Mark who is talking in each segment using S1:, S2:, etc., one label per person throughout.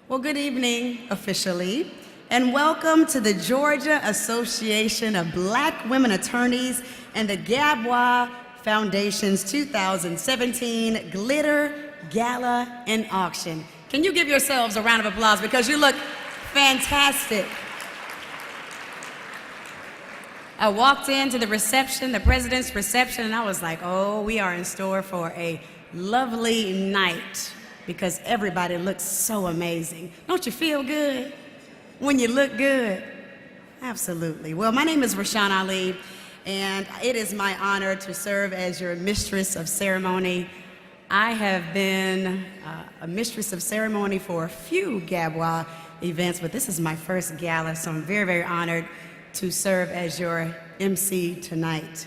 S1: Well, good evening, officially, and welcome to the Georgia Association of Black Women Attorneys and the GABWA Foundation's 2017 Glitter Gala and Auction. Can you give yourselves a round of applause because you look fantastic? I walked into the reception, the president's reception, and I was like, oh, we are in store for a lovely night because everybody looks so amazing. Don't you feel good when you look good? Absolutely. Well, my name is Rashawn Ali, and it is my honor to serve as your mistress of ceremony. I have been a mistress of ceremony for a few GABWA events, but this is my first gala, so I'm very, very honored to serve as your MC tonight.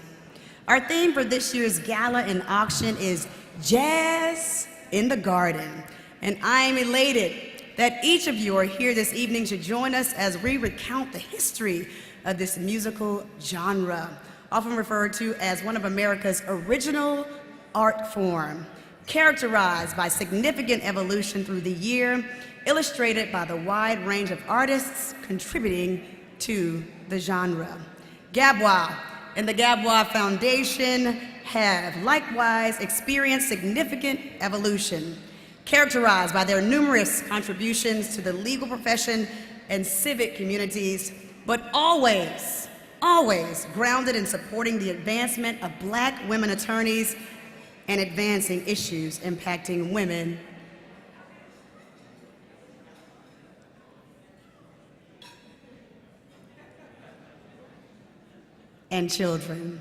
S1: Our theme for this year's gala and auction is Jazz in the Garden, and I am elated that each of you are here this evening to join us as we recount the history of this musical genre, often referred to as one of America's original art form, characterized by significant evolution through the year, illustrated by the wide range of artists contributing to the genre. GABWA and the GABWA Foundation have likewise experienced significant evolution, characterized by their numerous contributions to the legal profession and civic communities, but always grounded in supporting the advancement of Black women attorneys and advancing issues impacting women and children.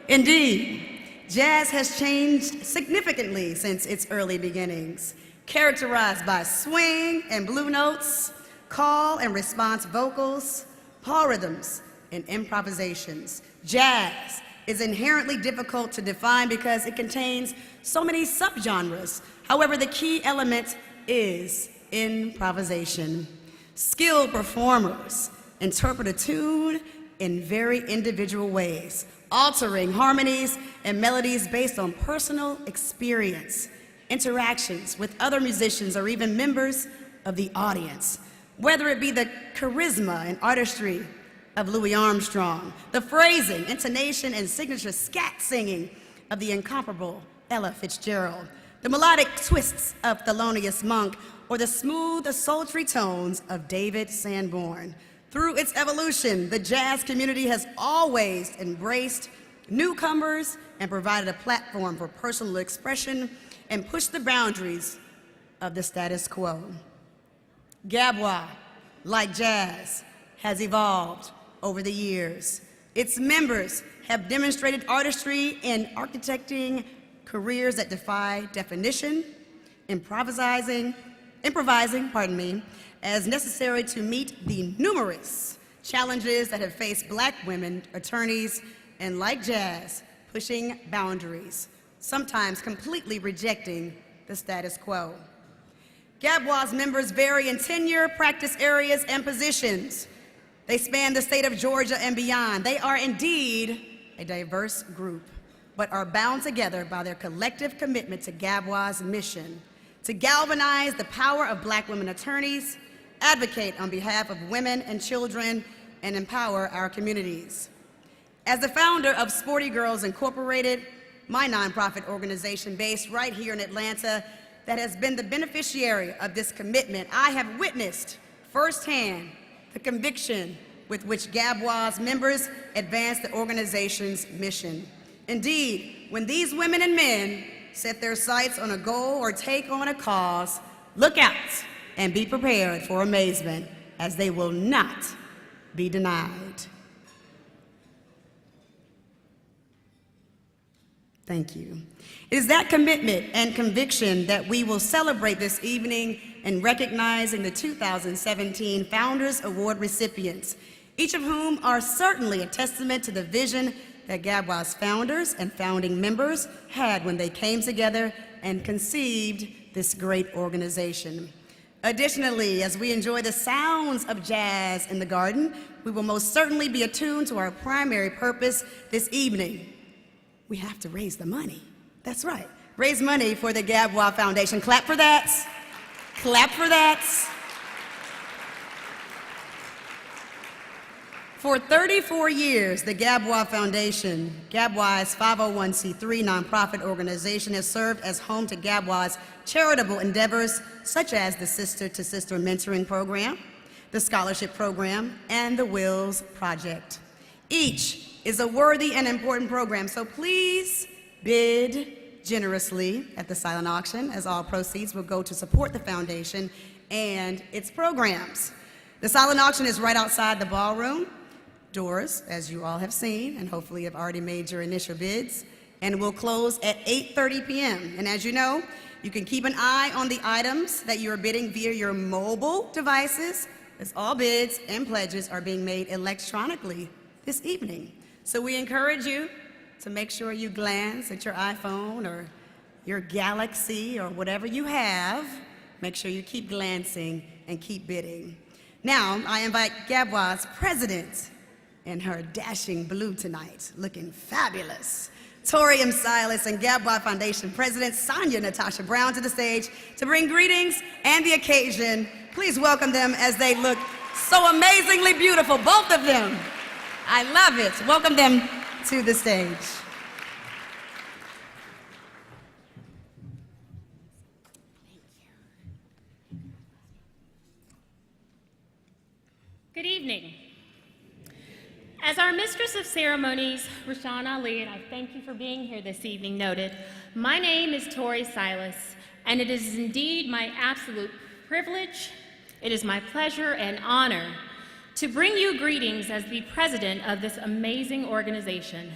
S1: Indeed, jazz has changed significantly since its early beginnings, characterized by swing and blue notes, call and response vocals, polyrhythms, and improvisations. Jazz is inherently difficult to define because it contains so many subgenres. However, the key element is improvisation. Skilled performers interpret a tune in very individual ways, altering harmonies and melodies based on personal experience, interactions with other musicians, or even members of the audience. Whether it be the charisma and artistry of Louis Armstrong, the phrasing, intonation, and signature scat singing of the incomparable Ella Fitzgerald, the melodic twists of Thelonious Monk, or the smooth, sultry tones of David Sanborn. Through its evolution, the jazz community has always embraced newcomers and provided a platform for personal expression and pushed the boundaries of the status quo. GABWA, like jazz, has evolved over the years. Its members have demonstrated artistry in architecting careers that defy definition, improvising, as necessary to meet the numerous challenges that have faced Black women attorneys, and like jazz, pushing boundaries, sometimes completely rejecting the status quo. GABWA's members vary in tenure, practice areas, and positions. They span the state of Georgia and beyond. They are indeed a diverse group, but are bound together by their collective commitment to GABWA's mission to galvanize the power of Black women attorneys, advocate on behalf of women and children, and empower our communities. As the founder of Sporty Girls Incorporated, my nonprofit organization based right here in Atlanta that has been the beneficiary of this commitment, I have witnessed firsthand the conviction with which GABWA's members advance the organization's mission. Indeed, when these women and men set their sights on a goal or take on a cause, look out and be prepared for amazement, as they will not be denied. Thank you. It is that commitment and conviction that we will celebrate this evening in recognizing the 2017 Founders Award recipients, each of whom are certainly a testament to the vision that GABWA's founders and founding members had when they came together and conceived this great organization. Additionally, as we enjoy the sounds of jazz in the garden, we will most certainly be attuned to our primary purpose this evening. We have to raise the money. That's right, raise money for the GABWA Foundation. Clap for that. clap for that? For 34 years, the GABWA Foundation, GABWA's 501c3 nonprofit organization, has served as home to GABWA's charitable endeavors such as the Sister to Sister Mentoring Program, the Scholarship Program, and the Wills Project. Each is a worthy and important program, so please bid generously at the silent auction, as all proceeds will go to support the foundation and its programs. The silent auction is right outside the ballroom doors, as you all have seen, and hopefully have already made your initial bids, and will close at 8:30 p.m. And as you know, you can keep an eye on the items that you are bidding via your mobile devices, as all bids and pledges are being made electronically this evening. So we encourage you to make sure you glance at your iPhone or your Galaxy or whatever you have. Make sure you keep glancing and keep bidding. Now, I invite GABWA's president in her dashing blue tonight, looking fabulous, Tori M. Silas, and GABWA Foundation President Sonia Natasha Brown to the stage to bring greetings and the occasion. Please welcome them as they look so amazingly beautiful, both of them. I love it. Welcome them to the stage.
S2: Good evening. As our Mistress of Ceremonies, Rashawn Ali, and I thank you for being here this evening, noted, my name is Tori Silas, and it is indeed my absolute privilege, it is my pleasure and honor to bring you greetings as the president of this amazing organization,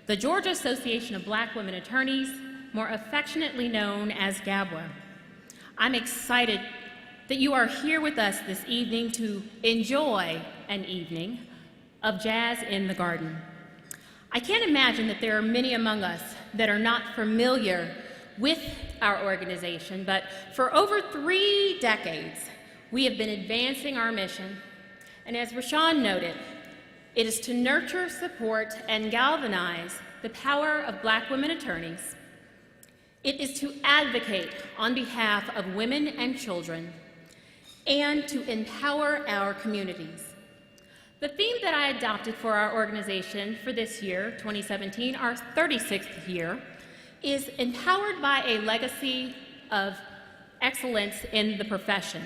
S2: the Georgia Association of Black Women Attorneys, more affectionately known as GABWA. I'm excited that you are here with us this evening to enjoy an evening of jazz in the garden. I can't imagine that there are many among us that are not familiar with our organization, but for over 3 decades, we have been advancing our mission. And as Rashawn noted, it is to nurture, support, and galvanize the power of Black women attorneys. It is to advocate on behalf of women and children, and to empower our communities. The theme that I adopted for our organization for this year, 2017, our 36th year, is empowered by a legacy of excellence in the profession.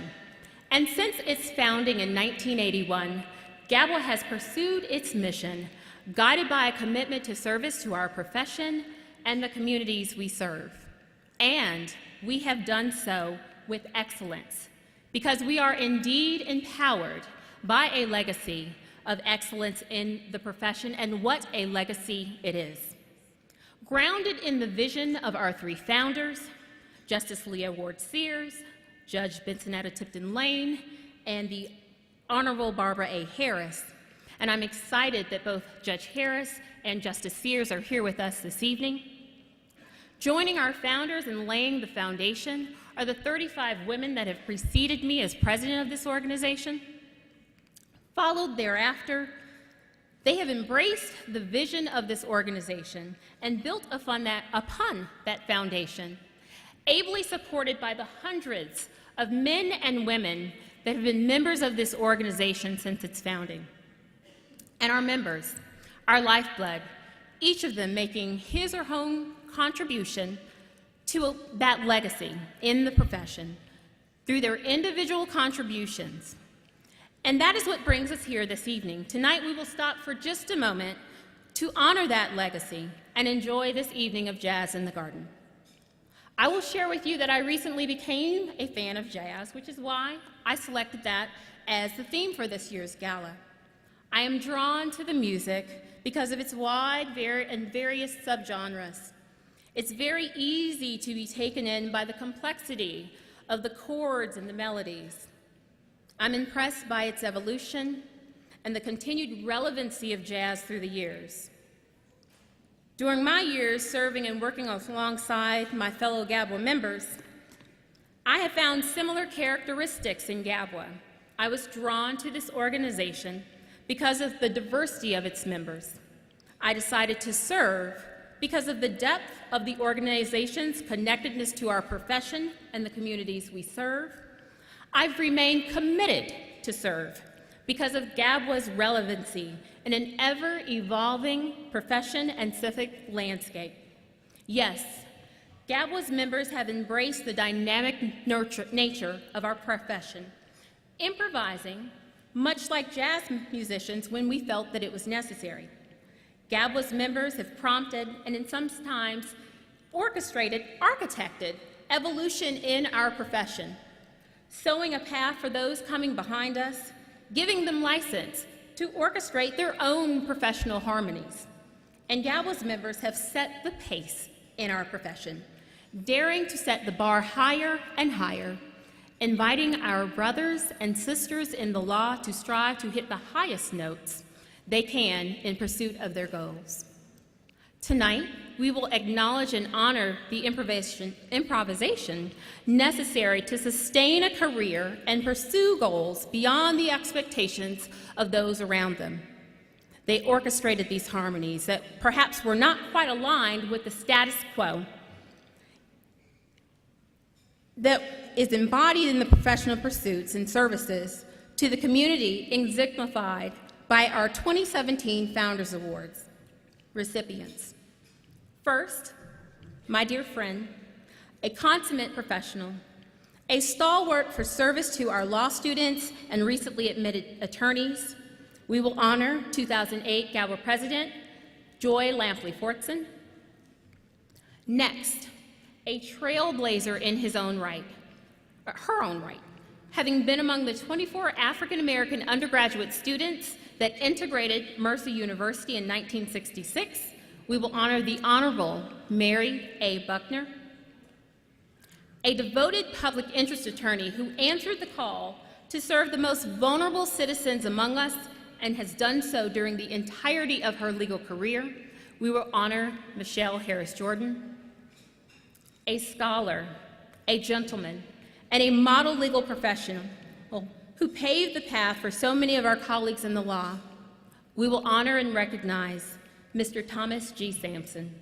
S2: And since its founding in 1981, GABWA has pursued its mission, guided by a commitment to service to our profession and the communities we serve. And we have done so with excellence, because we are indeed empowered by a legacy of excellence in the profession, and what a legacy it is. Grounded in the vision of our 3 founders, Justice Leah Ward Sears, Judge Bensonetta Tipton Lane, and the Honorable Barbara A. Harris. And I'm excited that both Judge Harris and Justice Sears are here with us this evening. Joining our founders in laying the foundation are the 35 women that have preceded me as president of this organization. Followed thereafter, they have embraced the vision of this organization and built upon that foundation, ably supported by the hundreds of men and women that have been members of this organization since its founding. And our members, our lifeblood, each of them making his or her own contribution to that legacy in the profession through their individual contributions. And that is what brings us here this evening. Tonight we will stop for just a moment to honor that legacy and enjoy this evening of jazz in the garden. I will share with you that I recently became a fan of jazz, which is why I selected that as the theme for this year's gala. I am drawn to the music because of its wide and various subgenres. It's very easy to be taken in by the complexity of the chords and the melodies. I'm impressed by its evolution and the continued relevancy of jazz through the years. During my years serving and working alongside my fellow GABWA members, I have found similar characteristics in GABWA. I was drawn to this organization because of the diversity of its members. I decided to serve because of the depth of the organization's connectedness to our profession and the communities we serve, I've remained committed to serve because of GABWA's relevancy in an ever-evolving profession and civic landscape. Yes, GABWA's members have embraced the dynamic nature of our profession, improvising, much like jazz musicians when we felt that it was necessary. GABWA's members have prompted and in sometimes orchestrated, architected evolution in our profession, sowing a path for those coming behind us, giving them license to orchestrate their own professional harmonies. And GABWA's members have set the pace in our profession, daring to set the bar higher and higher, inviting our brothers and sisters in the law to strive to hit the highest notes they can in pursuit of their goals. Tonight, we will acknowledge and honor the improvisation necessary to sustain a career and pursue goals beyond the expectations of those around them. They orchestrated these harmonies that perhaps were not quite aligned with the status quo that is embodied in the professional pursuits and services to the community exemplified by our 2017 Founders Awards recipients. First, my dear friend, a consummate professional, a stalwart for service to our law students and recently admitted attorneys, we will honor 2008 GABWA President Joy Lampley Fortson. Next, a trailblazer in his own right, her own right, having been among the 24 African-American undergraduate students that integrated Mercer University in 1966, we will honor the Honorable Mary A. Buckner, a devoted public interest attorney who answered the call to serve the most vulnerable citizens among us and has done so during the entirety of her legal career. We will honor Michelle Harris Jordan, a scholar, a gentleman, and a model legal professional who paved the path for so many of our colleagues in the law. We will honor and recognize Mr. Thomas G. Simpson,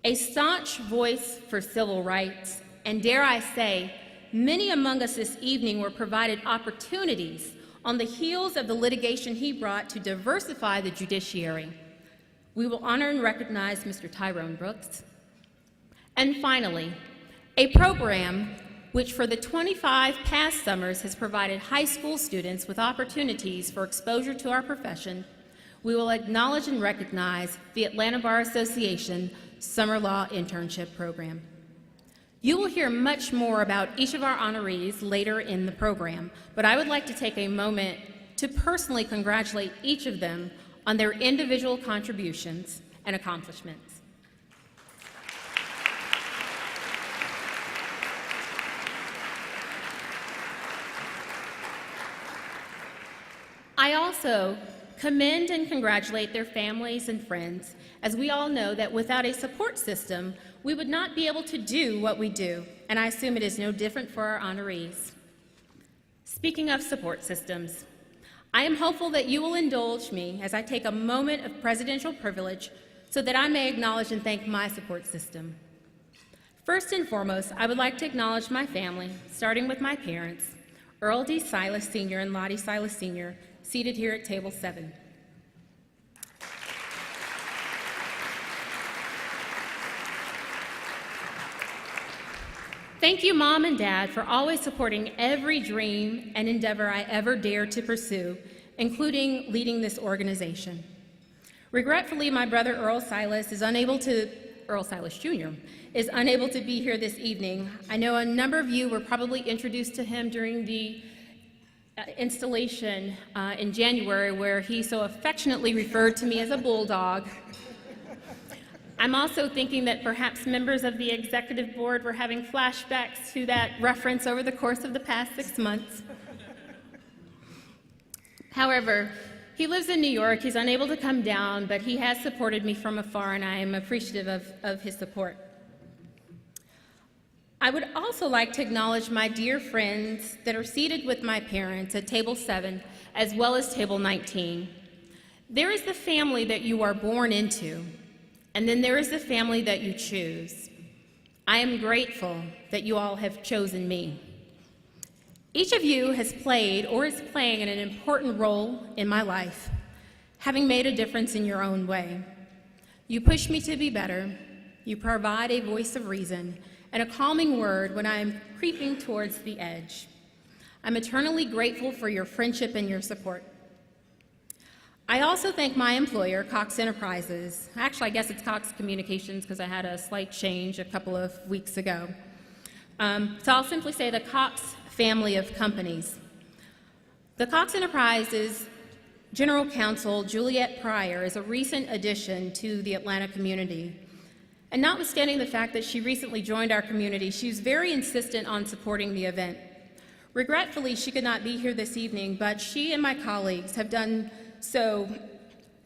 S2: a staunch voice for civil rights, and dare I say, many among us this evening were provided opportunities on the heels of the litigation he brought to diversify the judiciary. We will honor and recognize Mr. Tyrone Brooks. And finally, a program which for the 25 past summers has provided high school students with opportunities for exposure to our profession. We will acknowledge and recognize the Atlanta Bar Association Summer Law Internship Program. You will hear much more about each of our honorees later in the program, but I would like to take a moment to personally congratulate each of them on their individual contributions and accomplishments. I also commend and congratulate their families and friends, as we all know that without a support system, we would not be able to do what we do, and I assume it is no different for our honorees. Speaking of support systems, I am hopeful that you will indulge me as I take a moment of presidential privilege so that I may acknowledge and thank my support system. First and foremost, I would like to acknowledge my family, starting with my parents, Earl D. Silas Sr. and Lottie Silas Sr., seated here at table 7. Thank you, Mom and Dad, for always supporting every dream and endeavor I ever dared to pursue, including leading this organization. Regretfully, my brother Earl Silas Jr. is unable to be here this evening. I know a number of you were probably introduced to him during the installation in January, where he so affectionately referred to me as a bulldog. I'm also thinking that perhaps members of the executive board were having flashbacks to that reference over the course of the past 6 months. However, he lives in New York. He's unable to come down, but he has supported me from afar, and I am appreciative of his support. I would also like to acknowledge my dear friends that are seated with my parents at table 7, as well as table 19. There is the family that you are born into, and then there is the family that you choose. I am grateful that you all have chosen me. Each of you has played or is playing an important role in my life, having made a difference in your own way. You push me to be better. You provide a voice of reason and a calming word when I am creeping towards the edge. I'm eternally grateful for your friendship and your support. I also thank my employer, Cox Enterprises. Actually, I guess it's Cox Communications because I had a slight change a couple of weeks ago. So I'll simply say the Cox family of companies. The Cox Enterprises General Counsel Juliette Pryor is a recent addition to the Atlanta community. And notwithstanding the fact that she recently joined our community, she was very insistent on supporting the event. Regretfully, she could not be here this evening, but she and my colleagues have done so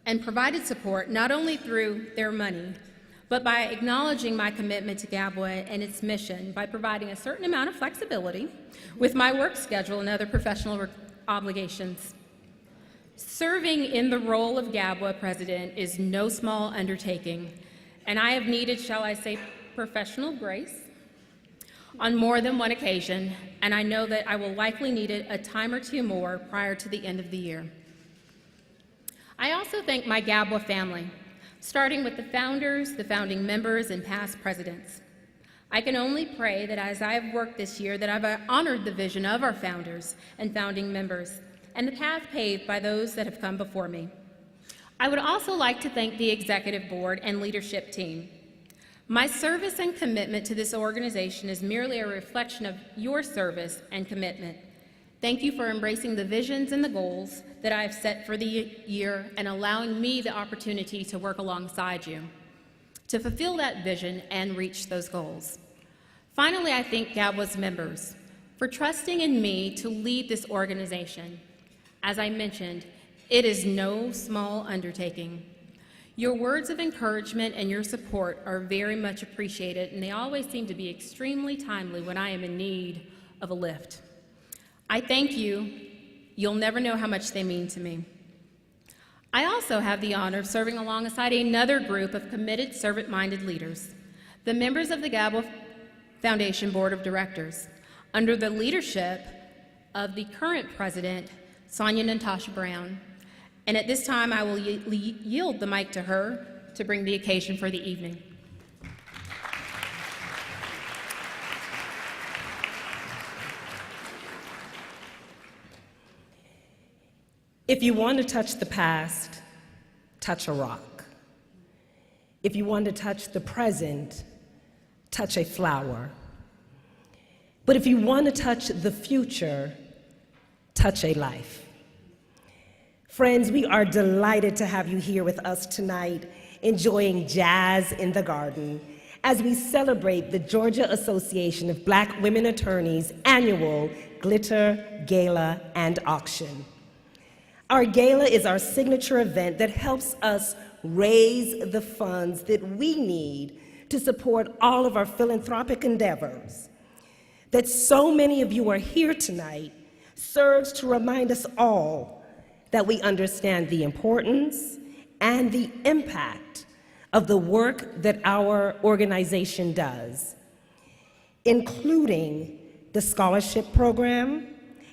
S2: and provided support not only through their money, but by acknowledging my commitment to GABWA and its mission by providing a certain amount of flexibility with my work schedule and other professional obligations. Serving in the role of GABWA president is no small undertaking, and I have needed, shall I say, professional grace on more than one occasion, and I know that I will likely need it a time or two more prior to the end of the year. I also thank my GABWA family, starting with the founders, the founding members, and past presidents. I can only pray that as I have worked this year, that I've honored the vision of our founders and founding members and the path paved by those that have come before me. I would also like to thank the executive board and leadership team. My service and commitment to this organization is merely a reflection of your service and commitment. Thank you for embracing the visions and the goals that I have set for the year and allowing me the opportunity to work alongside you to fulfill that vision and reach those goals. Finally, I thank GABWA's members for trusting in me to lead this organization. As I mentioned, it is no small undertaking. Your words of encouragement and your support are very much appreciated, and they always seem to be extremely timely when I am in need of a lift. I thank you. You'll never know how much they mean to me. I also have the honor of serving alongside another group of committed, servant-minded leaders, the members of the GABWA Foundation Board of Directors, under the leadership of the current president, Sonia Natasha Brown. And at this time, I will yield the mic to her to bring the occasion for the evening.
S3: If you want to touch the past, touch a rock. If you want to touch the present, touch a flower. But if you want to touch the future, touch a life. Friends, we are delighted to have you here with us tonight, enjoying Jazz in the Garden, as we celebrate the Georgia Association of Black Women Attorneys' annual Glitter Gala and Auction. Our gala is our signature event that helps us raise the funds that we need to support all of our philanthropic endeavors. That so many of you are here tonight serves to remind us all that we understand the importance and the impact of the work that our organization does, including the scholarship program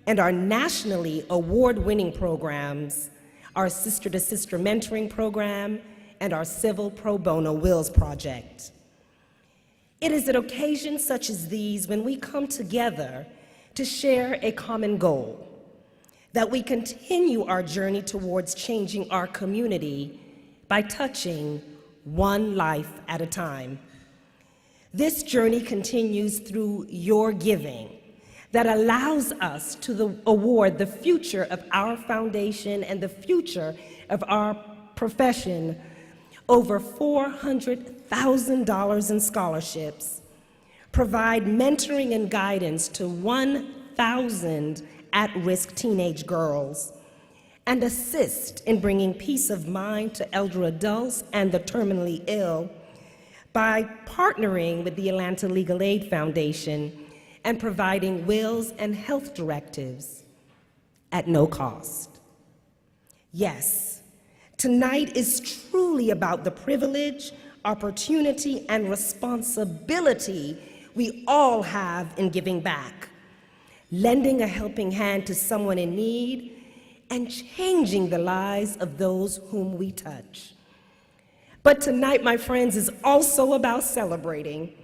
S3: and our nationally award-winning programs, our sister-to-sister mentoring program, and our Civil Pro Bono Wills Project. It is at occasions such as these when we come together to share a common goal, that we continue our journey towards changing our community by touching one life at a time. This journey continues through your giving that allows us to award the future of our foundation and the future of our profession over $400,000 in scholarships, provide mentoring and guidance to 1,000 at-risk teenage girls, and assist in bringing peace of mind to elder adults and the terminally ill by partnering with the Atlanta Legal Aid Foundation and providing wills and health directives at no cost. Yes, tonight is truly about the privilege, opportunity, and responsibility we all have in giving back. lending a helping hand to someone in need, and changing the lives of those whom we touch. But tonight, my friends, is also about celebrating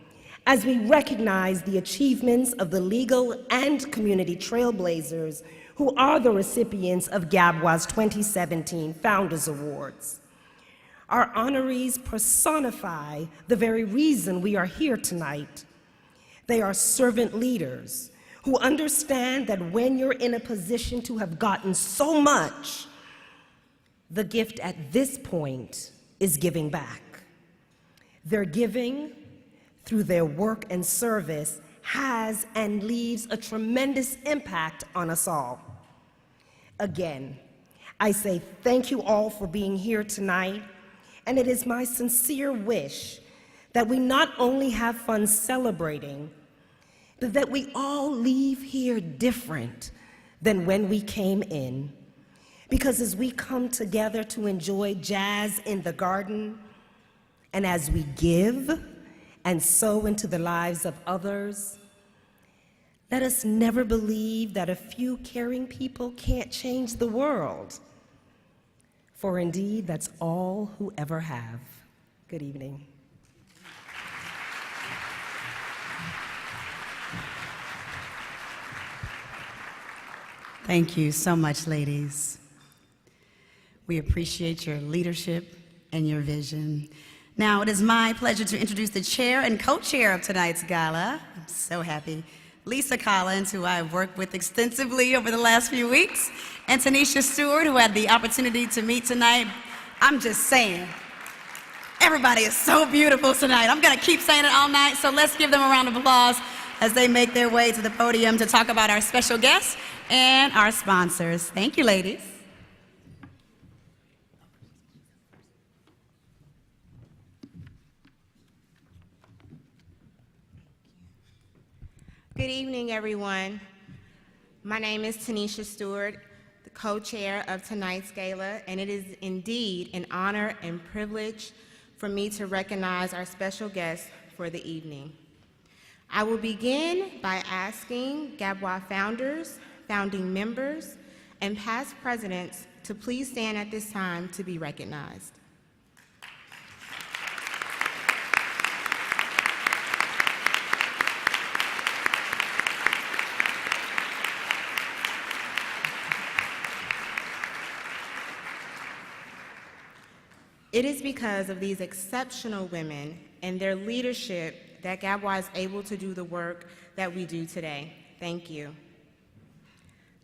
S3: as we recognize the achievements of the legal and community trailblazers who are the recipients of GABWA's 2017 Founders Awards. Our honorees personify the very reason we are here tonight. They are servant leaders who understand that when you're in a position to have gotten so much, the gift at this point is giving back. Their giving through their work and service has and leaves a tremendous impact on us all. Again, I say thank you all for being here tonight, and it is my sincere wish that we not only have fun celebrating, but that we all leave here different than when we came in. Because as we come together to enjoy jazz in the garden, and as we give and sow into the lives of others, let us never believe that a few caring people can't change the world. For indeed, that's all who ever have. Good evening.
S1: Thank you so much, ladies. We appreciate your leadership and your vision. Now, it is my pleasure to introduce the chair and co-chair of tonight's gala. I'm so happy. Lisa Collins, who I've worked with extensively over the last few weeks, and Tanisha Stewart, who had the opportunity to meet tonight. I'm just saying, everybody is so beautiful tonight. I'm gonna keep saying it all night, so let's give them a round of applause as they make their way to the podium to talk about our special guests and our sponsors. Thank you, ladies.
S4: Good evening, everyone. My name is Tanisha Stewart, the co-chair of tonight's gala, and it is indeed an honor and privilege for me to recognize our special guests for the evening. I will begin by asking GABWA founders, founding members, and past presidents to please stand at this time to be recognized. It is because of these exceptional women and their leadership that GABWA is able to do the work that we do today. Thank you.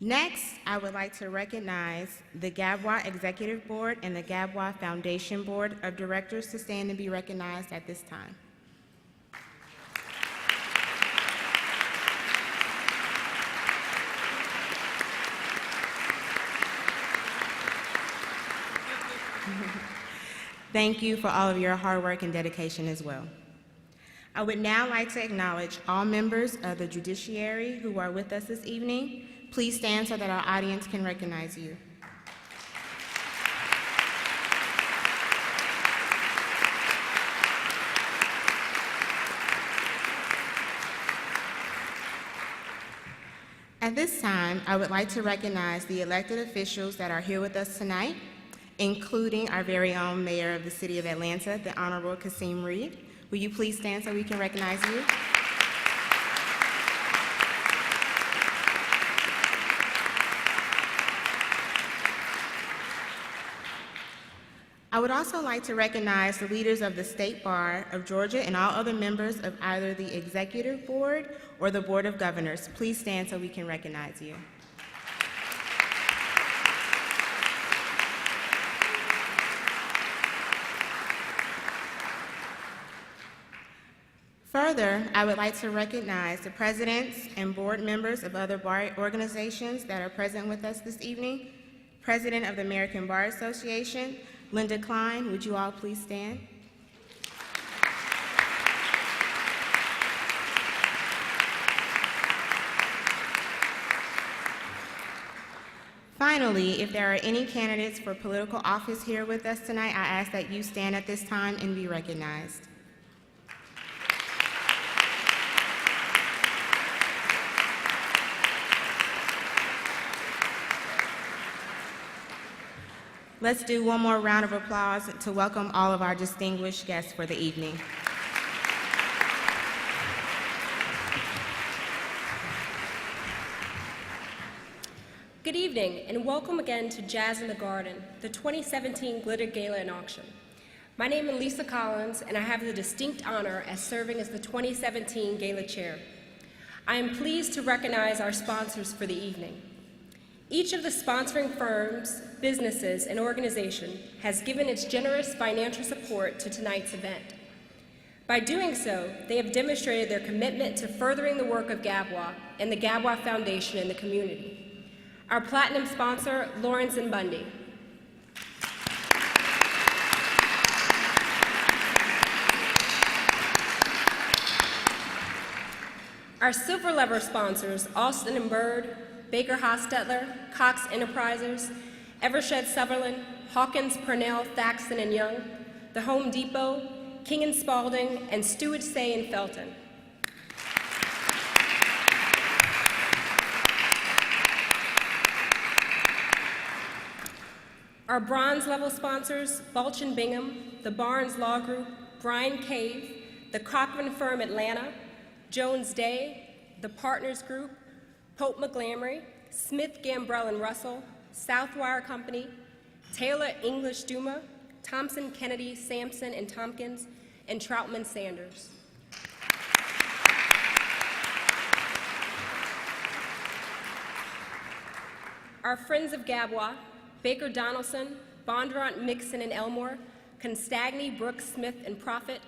S4: Next, I would like to recognize the GABWA Executive Board and the GABWA Foundation Board of Directors to stand and be recognized at this time. Thank you for all of your hard work and dedication as well. I would now like to acknowledge all members of the judiciary who are with us this evening. Please stand so that our audience can recognize you. At this time, I would like to recognize the elected officials that are here with us tonight, including our very own Mayor of the City of Atlanta, the Honorable Kasim Reed. Will you please stand so we can recognize you? I would also like to recognize the leaders of the State Bar of Georgia and all other members of either the Executive Board or the Board of Governors. Please stand so we can recognize you. Further, I would like to recognize the presidents and board members of other bar organizations that are present with us this evening. President of the American Bar Association, Linda Klein, would you all please stand? Finally, if there are any candidates for political office here with us tonight, I ask that you stand at this time and be recognized. Let's do one more round of applause to welcome all of our distinguished guests for the evening.
S5: Good evening, and welcome again to Jazz in the Garden, the 2017 Glitter Gala and Auction. My name is Lisa Collins, and I have the distinct honor as serving as the 2017 Gala Chair. I am pleased to recognize our sponsors for the evening. Each of the sponsoring firms, businesses, and organizations has given its generous financial support to tonight's event. By doing so, they have demonstrated their commitment to furthering the work of GABWA and the GABWA Foundation in the community. Our platinum sponsor, Lawrence & Bundy. Our silver lever sponsors, Austin & Bird, Baker Hostetler, Cox Enterprises, Evershed Sutherland, Hawkins, Purnell, Thaxton & Young, The Home Depot, King & Spalding, and Stewart, Say & Felton. Our bronze level sponsors, Balch & Bingham, the Barnes Law Group, Bryan Cave, the Cochran Firm Atlanta, Jones Day, the Partners Group, Pope McGlamry, Smith Gambrell & Russell, Southwire Company, Taylor English Duma, Thompson Kennedy, Sampson & Tompkins, and Troutman Sanders. Our friends of GABWA, Baker Donaldson, Bondurant, Mixon & Elmore, Constagny, Brooks, Smith & Profit,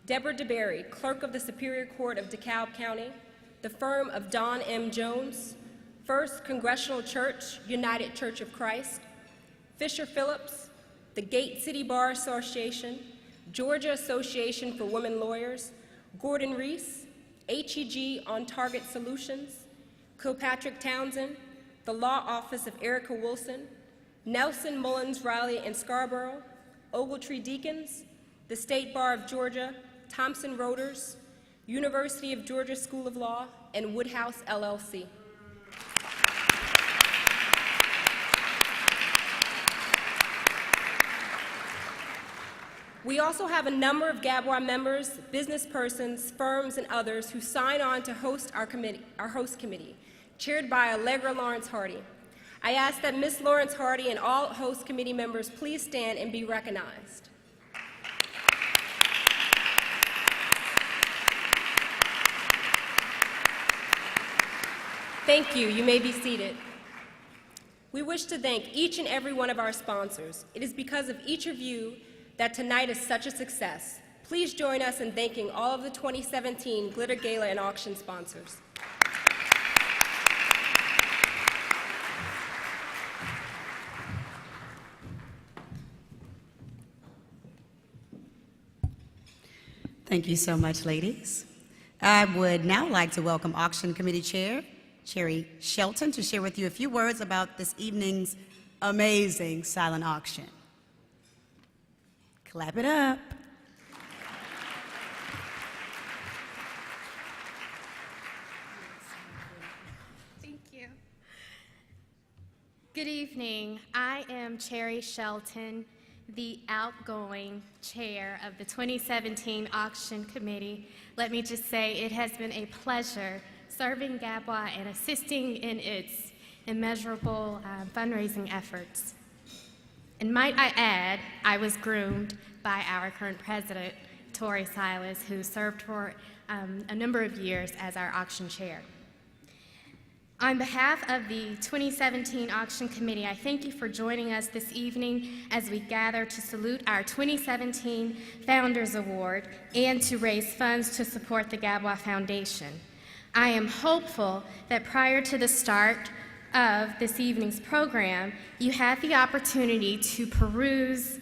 S5: Deborah DeBerry, Clerk of the Superior Court of DeKalb County, the firm of Don M. Jones, First Congressional Church, United Church of Christ, Fisher Phillips, the Gate City Bar Association, Georgia Association for Women Lawyers, Gordon Reese, HEG On Target Solutions, Kilpatrick Townsend, the Law Office of Erica Wilson, Nelson, Mullins, Riley, and Scarborough, Ogletree Deacons, the State Bar of Georgia, Thomson Reuters, University of Georgia School of Law, and Woodhouse, LLC. We also have a number of GABWA members, business persons, firms, and others who sign on to host our host committee, chaired by Allegra Lawrence Hardy. I ask that Ms. Lawrence Hardy and all host committee members please stand and be recognized. Thank you. You may be seated. We wish to thank each and every one of our sponsors. It is because of each of you that tonight is such a success. Please join us in thanking all of the 2017 Glitter Gala and Auction sponsors.
S1: Thank you so much, ladies. I would now like to welcome Auction Committee Chair, Cherry Shelton, to share with you a few words about this evening's amazing silent auction. Clap it up.
S2: Thank you. Good evening. I am Cherry Shelton, the outgoing chair of the 2017 Auction Committee. Let me just say it has been a pleasure serving GABWA and assisting in its immeasurable fundraising efforts. And might I add, I was groomed by our current president, Tori Silas, who served for a number of years as our auction chair. On behalf of the 2017 Auction Committee, I thank you for joining us this evening as we gather to salute our 2017 Founders Award and to raise funds to support the GABWA Foundation. I am hopeful that prior to the start of this evening's program, you had the opportunity to peruse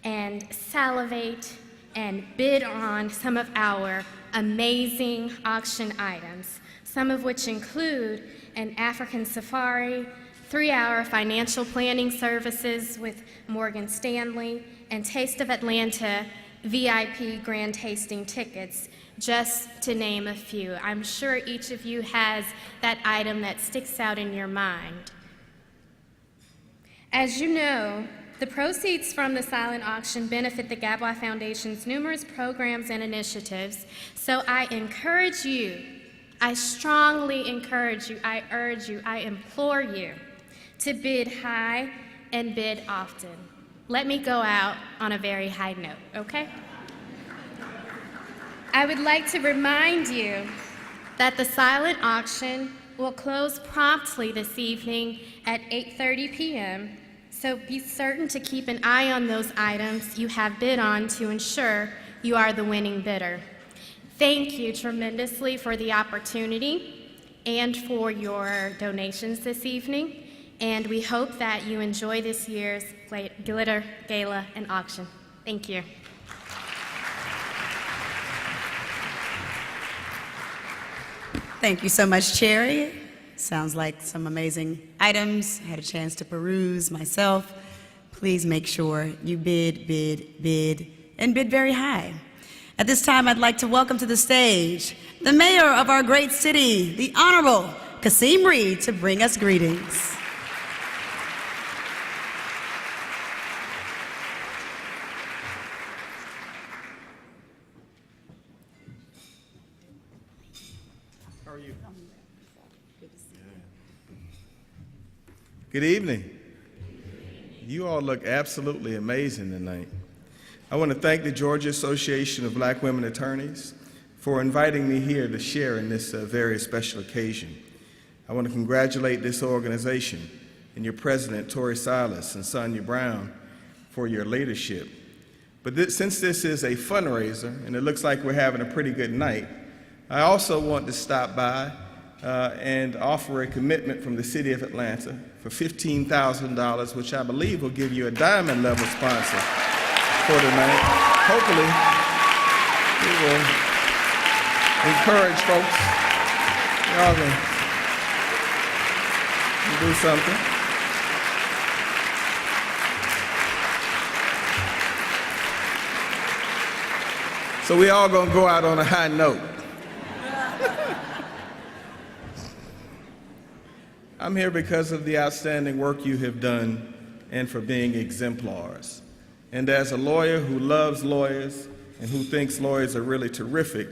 S2: and salivate and bid on some of our amazing auction items, some of which include an African safari, 3-hour financial planning services with Morgan Stanley, and Taste of Atlanta VIP grand tasting tickets, just to name a few. I'm sure each of you has that item that sticks out in your mind. As you know, The proceeds from the silent auction benefit the GABWA Foundation's numerous programs and initiatives, so I encourage you, I strongly encourage you, I urge you, I implore you to bid high and bid often. Let me go out on a very high note, okay? I would like to remind you that the silent auction will close promptly this evening at 8:30 p.m., so be certain to keep an eye on those items you have bid on to ensure you are the winning bidder. Thank you tremendously for the opportunity and for your donations this evening, and we hope that you enjoy this year's Glitter Gala and Auction. Thank you.
S1: Thank you so much, Cherry. Sounds like some amazing items. I had a chance to peruse myself. Please make sure you bid, and bid very high. At this time, I'd like to welcome to the stage the mayor of our great city, the Honorable Kasim Reed, to bring us greetings.
S6: Good evening. You all look absolutely amazing tonight. I want to thank the Georgia Association of Black Women Attorneys for inviting me here to share in this very special occasion. I want to congratulate this organization and your president, Tori Silas, and Sonia Brown for your leadership. But since this is a fundraiser, and it looks like we're having a pretty good night, I also want to stop by and offer a commitment from the City of Atlanta for $15,000, which I believe will give you a diamond level sponsor for tonight. Hopefully, we will encourage folks. Y'all can do something. So we all gonna go out on a high note. I'm here because of the outstanding work you have done and for being exemplars. And as a lawyer who loves lawyers and who thinks lawyers are really terrific,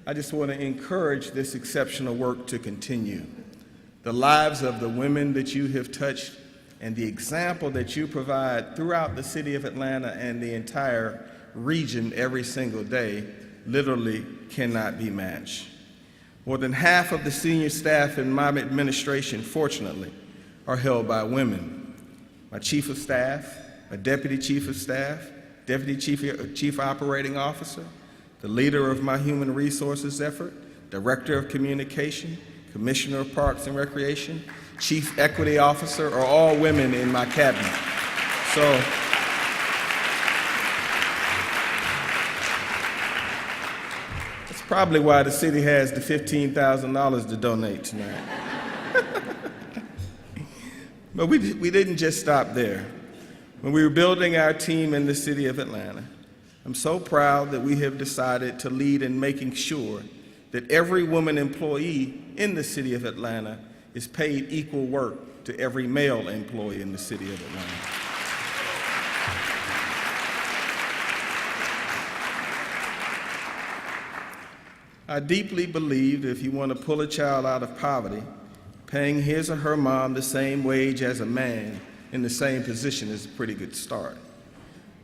S6: I just want to encourage this exceptional work to continue. The lives of the women that you have touched and the example that you provide throughout the city of Atlanta and the entire region every single day literally cannot be matched. More than half of the senior staff in my administration, fortunately, are held by women. My chief of staff, my deputy chief of staff, deputy chief operating officer, the leader of my human resources effort, director of communication, commissioner of parks and recreation, chief equity officer are all women in my cabinet. So, probably why the city has the $15,000 to donate tonight. But we didn't just stop there. When we were building our team in the city of Atlanta, I'm so proud that we have decided to lead in making sure that every woman employee in the city of Atlanta is paid equal work to every male employee in the city of Atlanta. I deeply believe that if you want to pull a child out of poverty, paying his or her mom the same wage as a man in the same position is a pretty good start.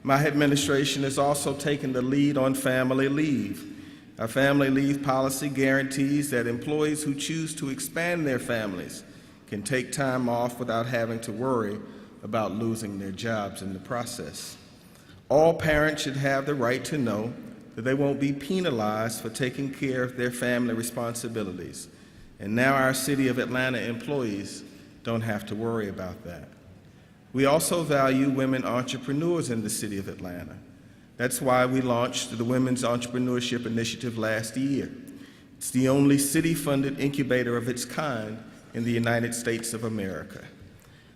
S6: My administration has also taken the lead on family leave. Our family leave policy guarantees that employees who choose to expand their families can take time off without having to worry about losing their jobs in the process. All parents should have the right to know that they won't be penalized for taking care of their family responsibilities. And now our City of Atlanta employees don't have to worry about that. We also value women entrepreneurs in the City of Atlanta. That's why we launched the Women's Entrepreneurship Initiative last year. It's the only city-funded incubator of its kind in the United States of America.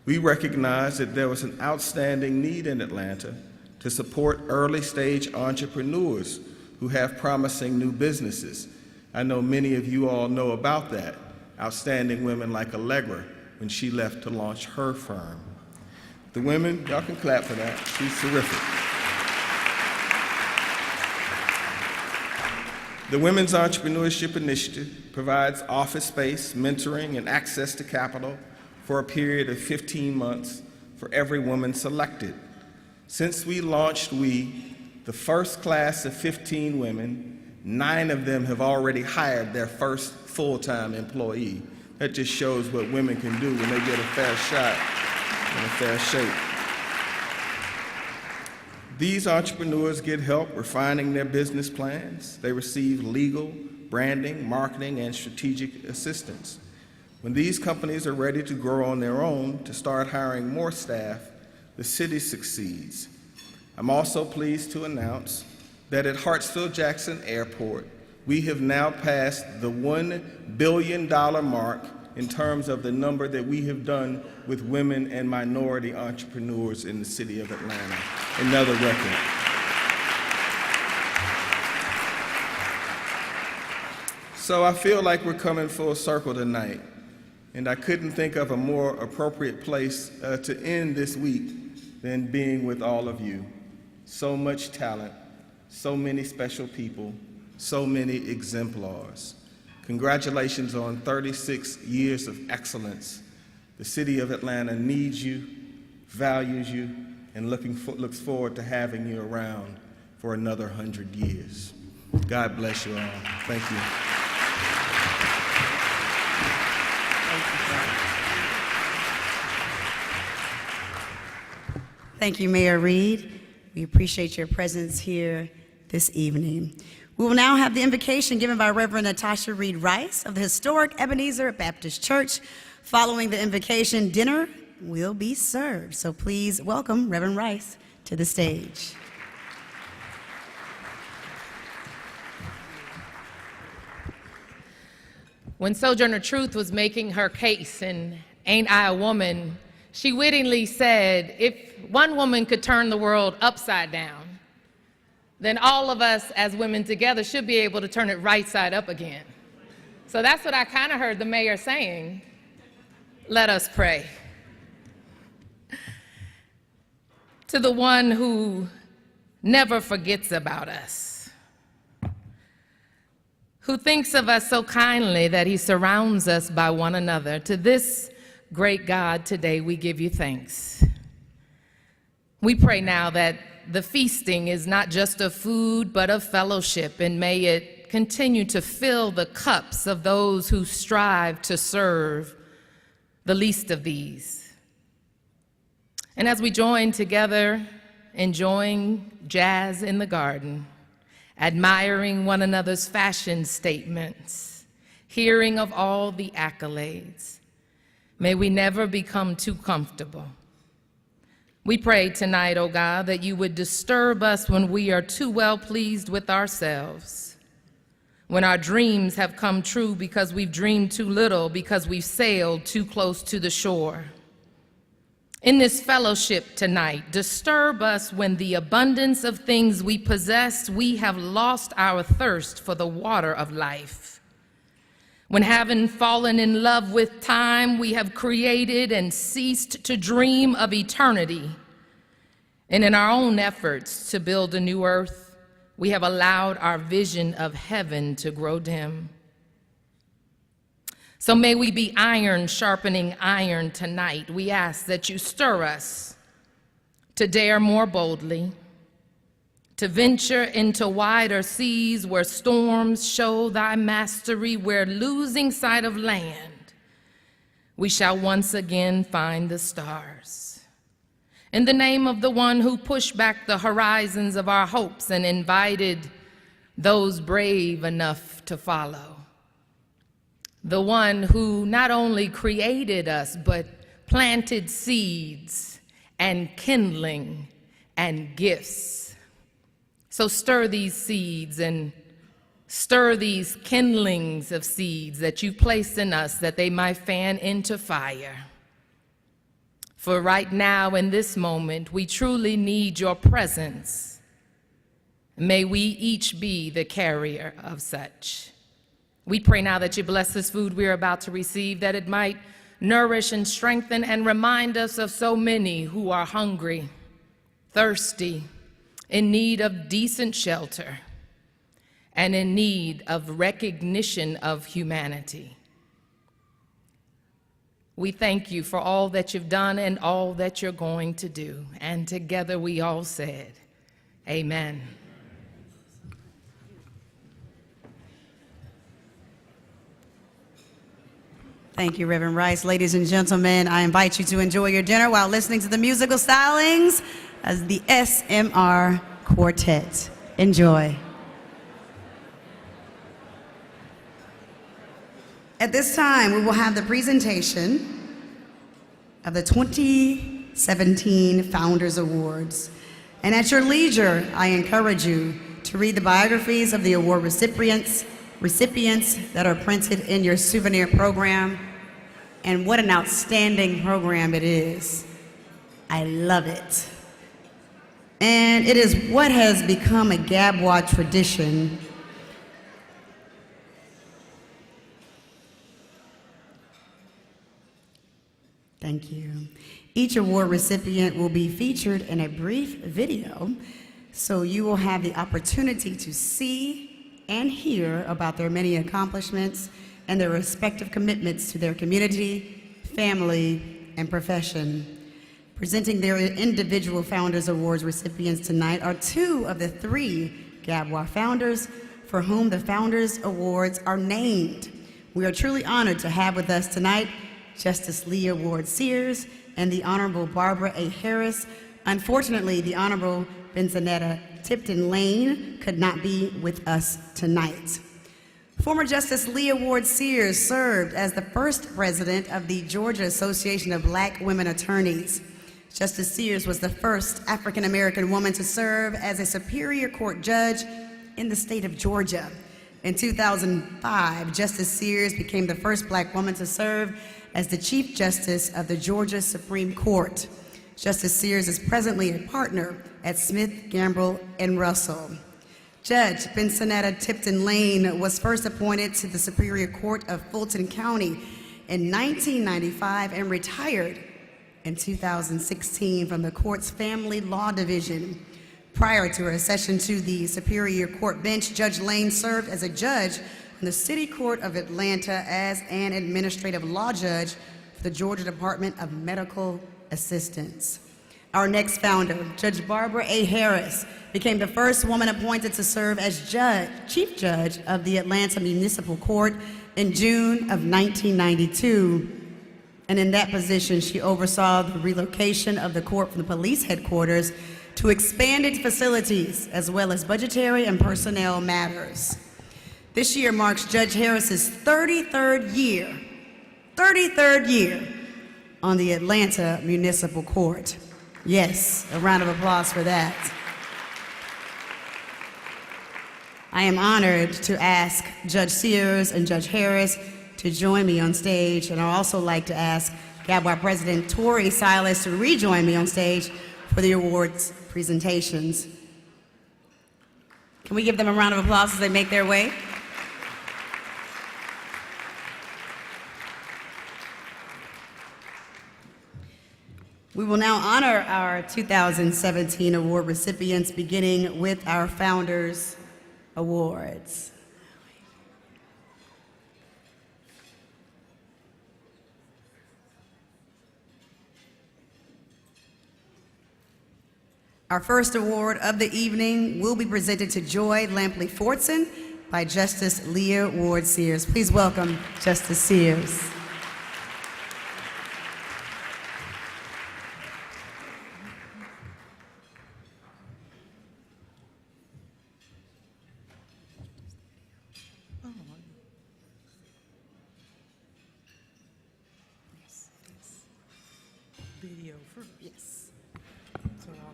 S6: We recognize that there was an outstanding need in Atlanta to support early-stage entrepreneurs who have promising new businesses. I know many of you all know about that. Outstanding women like Allegra when she left to launch her firm. The women, y'all can clap for that. She's terrific. The Women's Entrepreneurship Initiative provides office space, mentoring, and access to capital for a period of 15 months for every woman selected. Since we launched the first class of 15 women, 9 of them have already hired their first full-time employee. That just shows what women can do when they get a fair shot and a fair shake. These entrepreneurs get help refining their business plans. They receive legal, branding, marketing, and strategic assistance. When these companies are ready to grow on their own, to start hiring more staff, the city succeeds. I'm also pleased to announce that at Hartsfield-Jackson Airport, we have now passed the $1 billion mark in terms of the number that we have done with women and minority entrepreneurs in the city of Atlanta. Another record. So I feel like we're coming full circle tonight, and I couldn't think of a more appropriate place to end this week than being with all of you. So much talent, so many special people, so many exemplars. Congratulations on 36 years of excellence. The city of Atlanta needs you, values you, and looks forward to having you around for another 100 years. God bless you all. Thank you.
S1: Thank you, Mayor Reed. We appreciate your presence here this evening. We will now have the invocation given by Reverend Natasha Reed Rice of the historic Ebenezer Baptist Church. Following the invocation, dinner will be served. So please welcome Reverend Rice to the stage.
S7: When Sojourner Truth was making her case in Ain't I a Woman, she wittingly said, if one woman could turn the world upside down, then all of us as women together should be able to turn it right side up again. So that's what I kind of heard the mayor saying. Let us pray. To the one who never forgets about us, who thinks of us so kindly that he surrounds us by one another, to this great God, today we give you thanks. We pray now that the feasting is not just of food, but of fellowship, and may it continue to fill the cups of those who strive to serve the least of these. And as we join together, enjoying jazz in the garden, admiring one another's fashion statements, hearing of all the accolades, may we never become too comfortable. We pray tonight, oh God, that you would disturb us when we are too well pleased with ourselves, when our dreams have come true because we've dreamed too little, because we've sailed too close to the shore. In this fellowship tonight, disturb us when the abundance of things we possess, we have lost our thirst for the water of life. When having fallen in love with time, we have created and ceased to dream of eternity. And in our own efforts to build a new earth, we have allowed our vision of heaven to grow dim. So may we be iron sharpening iron tonight. We ask that you stir us to dare more boldly, to venture into wider seas where storms show thy mastery, where losing sight of land, we shall once again find the stars. In the name of the one who pushed back the horizons of our hopes and invited those brave enough to follow. The one who not only created us, but planted seeds and kindling and gifts. So stir these seeds and stir these kindlings of seeds that you placed in us, that they might fan into fire. For right now, in this moment, we truly need your presence. May we each be the carrier of such. We pray now that you bless this food we are about to receive, that it might nourish and strengthen and remind us of so many who are hungry, thirsty, in need of decent shelter, and in need of recognition of humanity. We thank you for all that you've done and all that you're going to do. And together we all said, amen.
S1: Thank you, Reverend Rice. Ladies and gentlemen, I invite you to enjoy your dinner while listening to the musical stylings as the SMR Quartet. Enjoy. At this time, we will have the presentation of the 2017 Founders Awards. And at your leisure, I encourage you to read the biographies of the award recipients that are printed in your souvenir program. And what an outstanding program it is. I love it. And it is what has become a GABWA tradition. Thank you. Each award recipient will be featured in a brief video, so you will have the opportunity to see and hear about their many accomplishments and their respective commitments to their community, family, and profession. Presenting their individual Founders Awards recipients tonight are two of the three GABWA founders for whom the Founders Awards are named. We are truly honored to have with us tonight Justice Leah Ward Sears and the Honorable Barbara A. Harris. Unfortunately, the Honorable Benzanetta Tipton Lane could not be with us tonight. Former Justice Leah Ward Sears served as the first president of the Georgia Association of Black Women Attorneys. Justice Sears was the first African-American woman to serve as a Superior Court judge in the state of Georgia. In 2005, Justice Sears became the first Black woman to serve as the Chief Justice of the Georgia Supreme Court. Justice Sears is presently a partner at Smith, Gambrill, and Russell. Judge Benzanetta Tipton Lane was first appointed to the Superior Court of Fulton County in 1995 and retired in 2016 from the court's Family Law Division. Prior to her accession to the Superior Court bench, Judge Lane served as a judge in the City Court of Atlanta as an administrative law judge for the Georgia Department of Medical Assistance. Our next founder, Judge Barbara A. Harris, became the first woman appointed to serve as Chief Judge of the Atlanta Municipal Court in June of 1992. And in that position, she oversaw the relocation of the court from the police headquarters to expanded facilities, as well as budgetary and personnel matters. This year marks Judge Harris's 33rd year on the Atlanta Municipal Court. Yes, a round of applause for that. I am honored to ask Judge Sears and Judge Harris to join me on stage, and I'd also like to ask GABWA President Tori Silas to rejoin me on stage for the awards presentations. Can we give them a round of applause as they make their way? We will now honor our 2017 award recipients, beginning with our Founders Awards. Our first award of the evening will be presented to Joy Lampley Fortson by Justice Leah Ward Sears. Please welcome Justice Sears.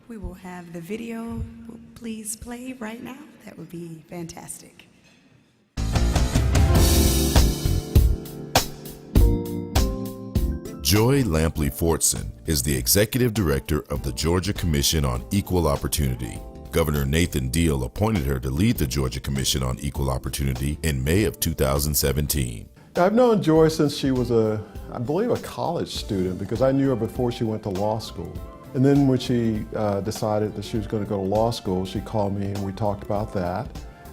S1: We will have the video, please play right now. That would be fantastic.
S8: Joy Lampley Fortson is the Executive Director of the Georgia Commission on Equal Opportunity. Governor Nathan Deal appointed her to lead the Georgia Commission on Equal Opportunity in May of 2017.
S9: I've known Joy since she was a I believe a college student, because I knew her before she went to law school. And then when she decided that she was going to go to law school, she called me and we talked about that.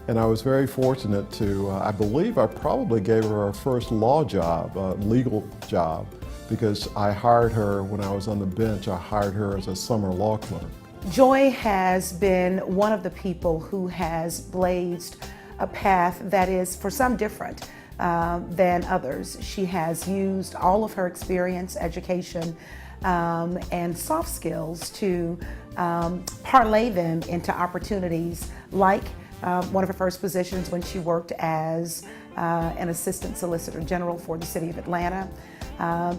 S9: And I was very fortunate to, I believe I probably gave her her first law job, legal job, because I hired her when I was on the bench. I hired her as a summer law clerk.
S10: Joy has been one of the people who has blazed a path that is, for some, different than others. She has used all of her experience, education, and soft skills to parlay them into opportunities like one of her first positions when she worked as an assistant solicitor general for the city of Atlanta.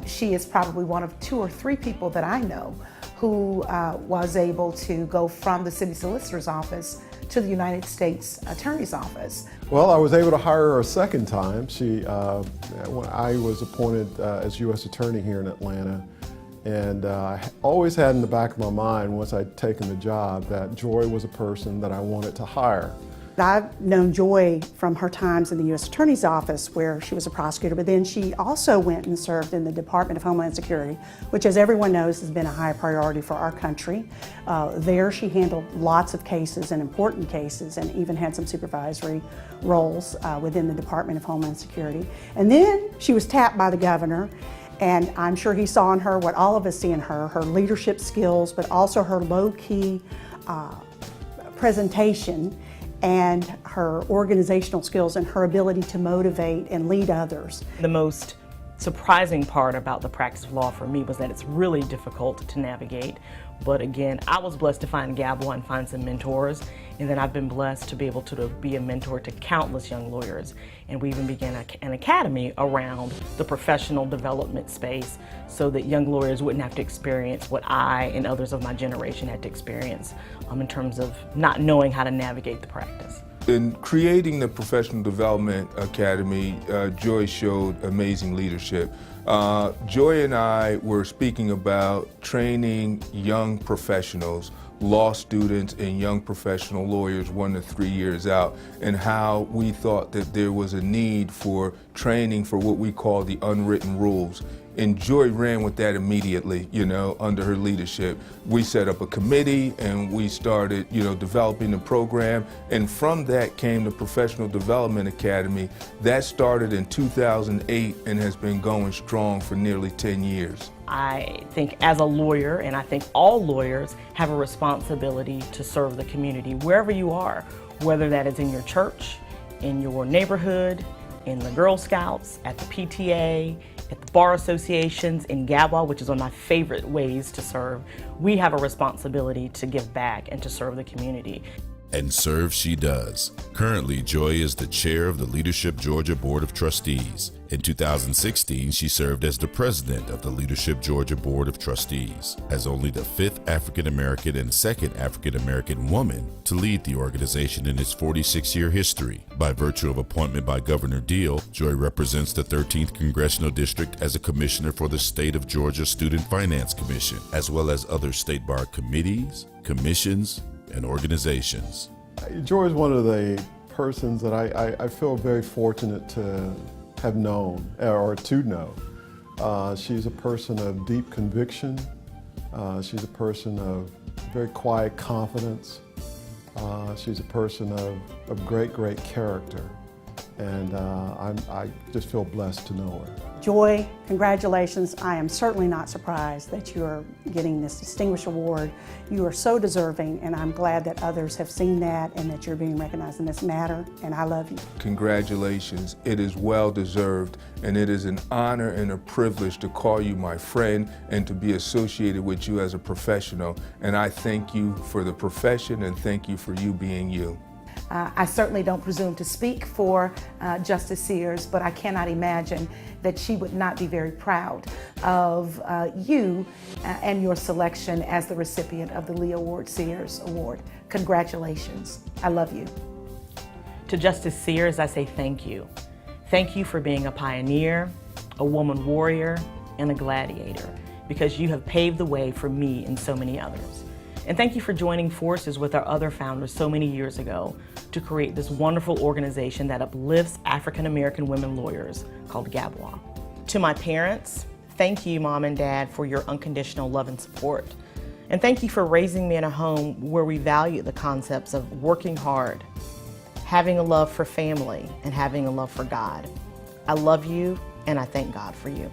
S10: She is probably one of 2 or 3 people that I know who was able to go from the city solicitor's office to the United States Attorney's Office.
S9: Well, I was able to hire her a second time. When I was appointed as U.S. Attorney here in Atlanta, and I always had in the back of my mind, once I'd taken the job, that Joy was a person that I wanted to hire.
S10: I've known Joy from her times in the U.S. Attorney's Office, where she was a prosecutor, but then she also went and served in the Department of Homeland Security, which, as everyone knows, has been a high priority for our country. There she handled lots of cases and important cases, and even had some supervisory roles within the Department of Homeland Security. And then she was tapped by the governor, and I'm sure he saw in her what all of us see in her, her leadership skills, but also her low-key presentation and her organizational skills and her ability to motivate and lead others.
S11: The most surprising part about the practice of law for me was that it's really difficult to navigate. But again, I was blessed to find GABWA and find some mentors, and then I've been blessed to be able to be a mentor to countless young lawyers. And we even began an academy around the professional development space so that young lawyers wouldn't have to experience what I and others of my generation had to experience in terms of not knowing how to navigate the practice.
S12: In creating the Professional Development Academy, Joy showed amazing leadership. Joy and I were speaking about training young professionals, law students and young professional lawyers 1 to 3 years out, and how we thought that there was a need for training for what we call the unwritten rules. And Joy ran with that immediately, under her leadership. We set up a committee and we started, developing the program. And from that came the Professional Development Academy. That started in 2008 and has been going strong for nearly 10 years.
S11: I think as a lawyer, and I think all lawyers have a responsibility to serve the community wherever you are, whether that is in your church, in your neighborhood, in the Girl Scouts, at the PTA, at the bar associations, in GABWA, which is one of my favorite ways to serve. We have a responsibility to give back and to serve the community.
S8: And serve she does. Currently, Joy is the chair of the Leadership Georgia Board of Trustees. In 2016, she served as the president of the Leadership Georgia Board of Trustees, as only the 5th African American and 2nd African American woman to lead the organization in its 46-year history. By virtue of appointment by Governor Deal, Joy represents the 13th Congressional District as a commissioner for the State of Georgia Student Finance Commission, as well as other state bar committees, commissions, and organizations.
S9: Joy is one of the persons that I feel very fortunate to have known, or to know. She's a person of deep conviction. She's a person of very quiet confidence. She's a person of great character. And I just feel blessed to know her.
S10: Joy, congratulations. I am certainly not surprised that you are getting this distinguished award. You are so deserving, and I'm glad that others have seen that and that you're being recognized in this matter, and I love you.
S12: Congratulations. It is well deserved, and it is an honor and a privilege to call you my friend and to be associated with you as a professional. And I thank you for the profession and thank you for you being you.
S10: I certainly don't presume to speak for Justice Sears, but I cannot imagine that she would not be very proud of you and your selection as the recipient of the Leo Ward Sears Award. Congratulations. I love you.
S11: To Justice Sears, I say thank you. Thank you for being a pioneer, a woman warrior, and a gladiator, because you have paved the way for me and so many others. And thank you for joining forces with our other founders so many years ago to create this wonderful organization that uplifts African American women lawyers called GABWA. To my parents, Thank you, Mom and Dad, for your unconditional love and support. And thank you for raising me in a home where we value the concepts of working hard, having a love for family, and having a love for God. I love you, and I thank God for you.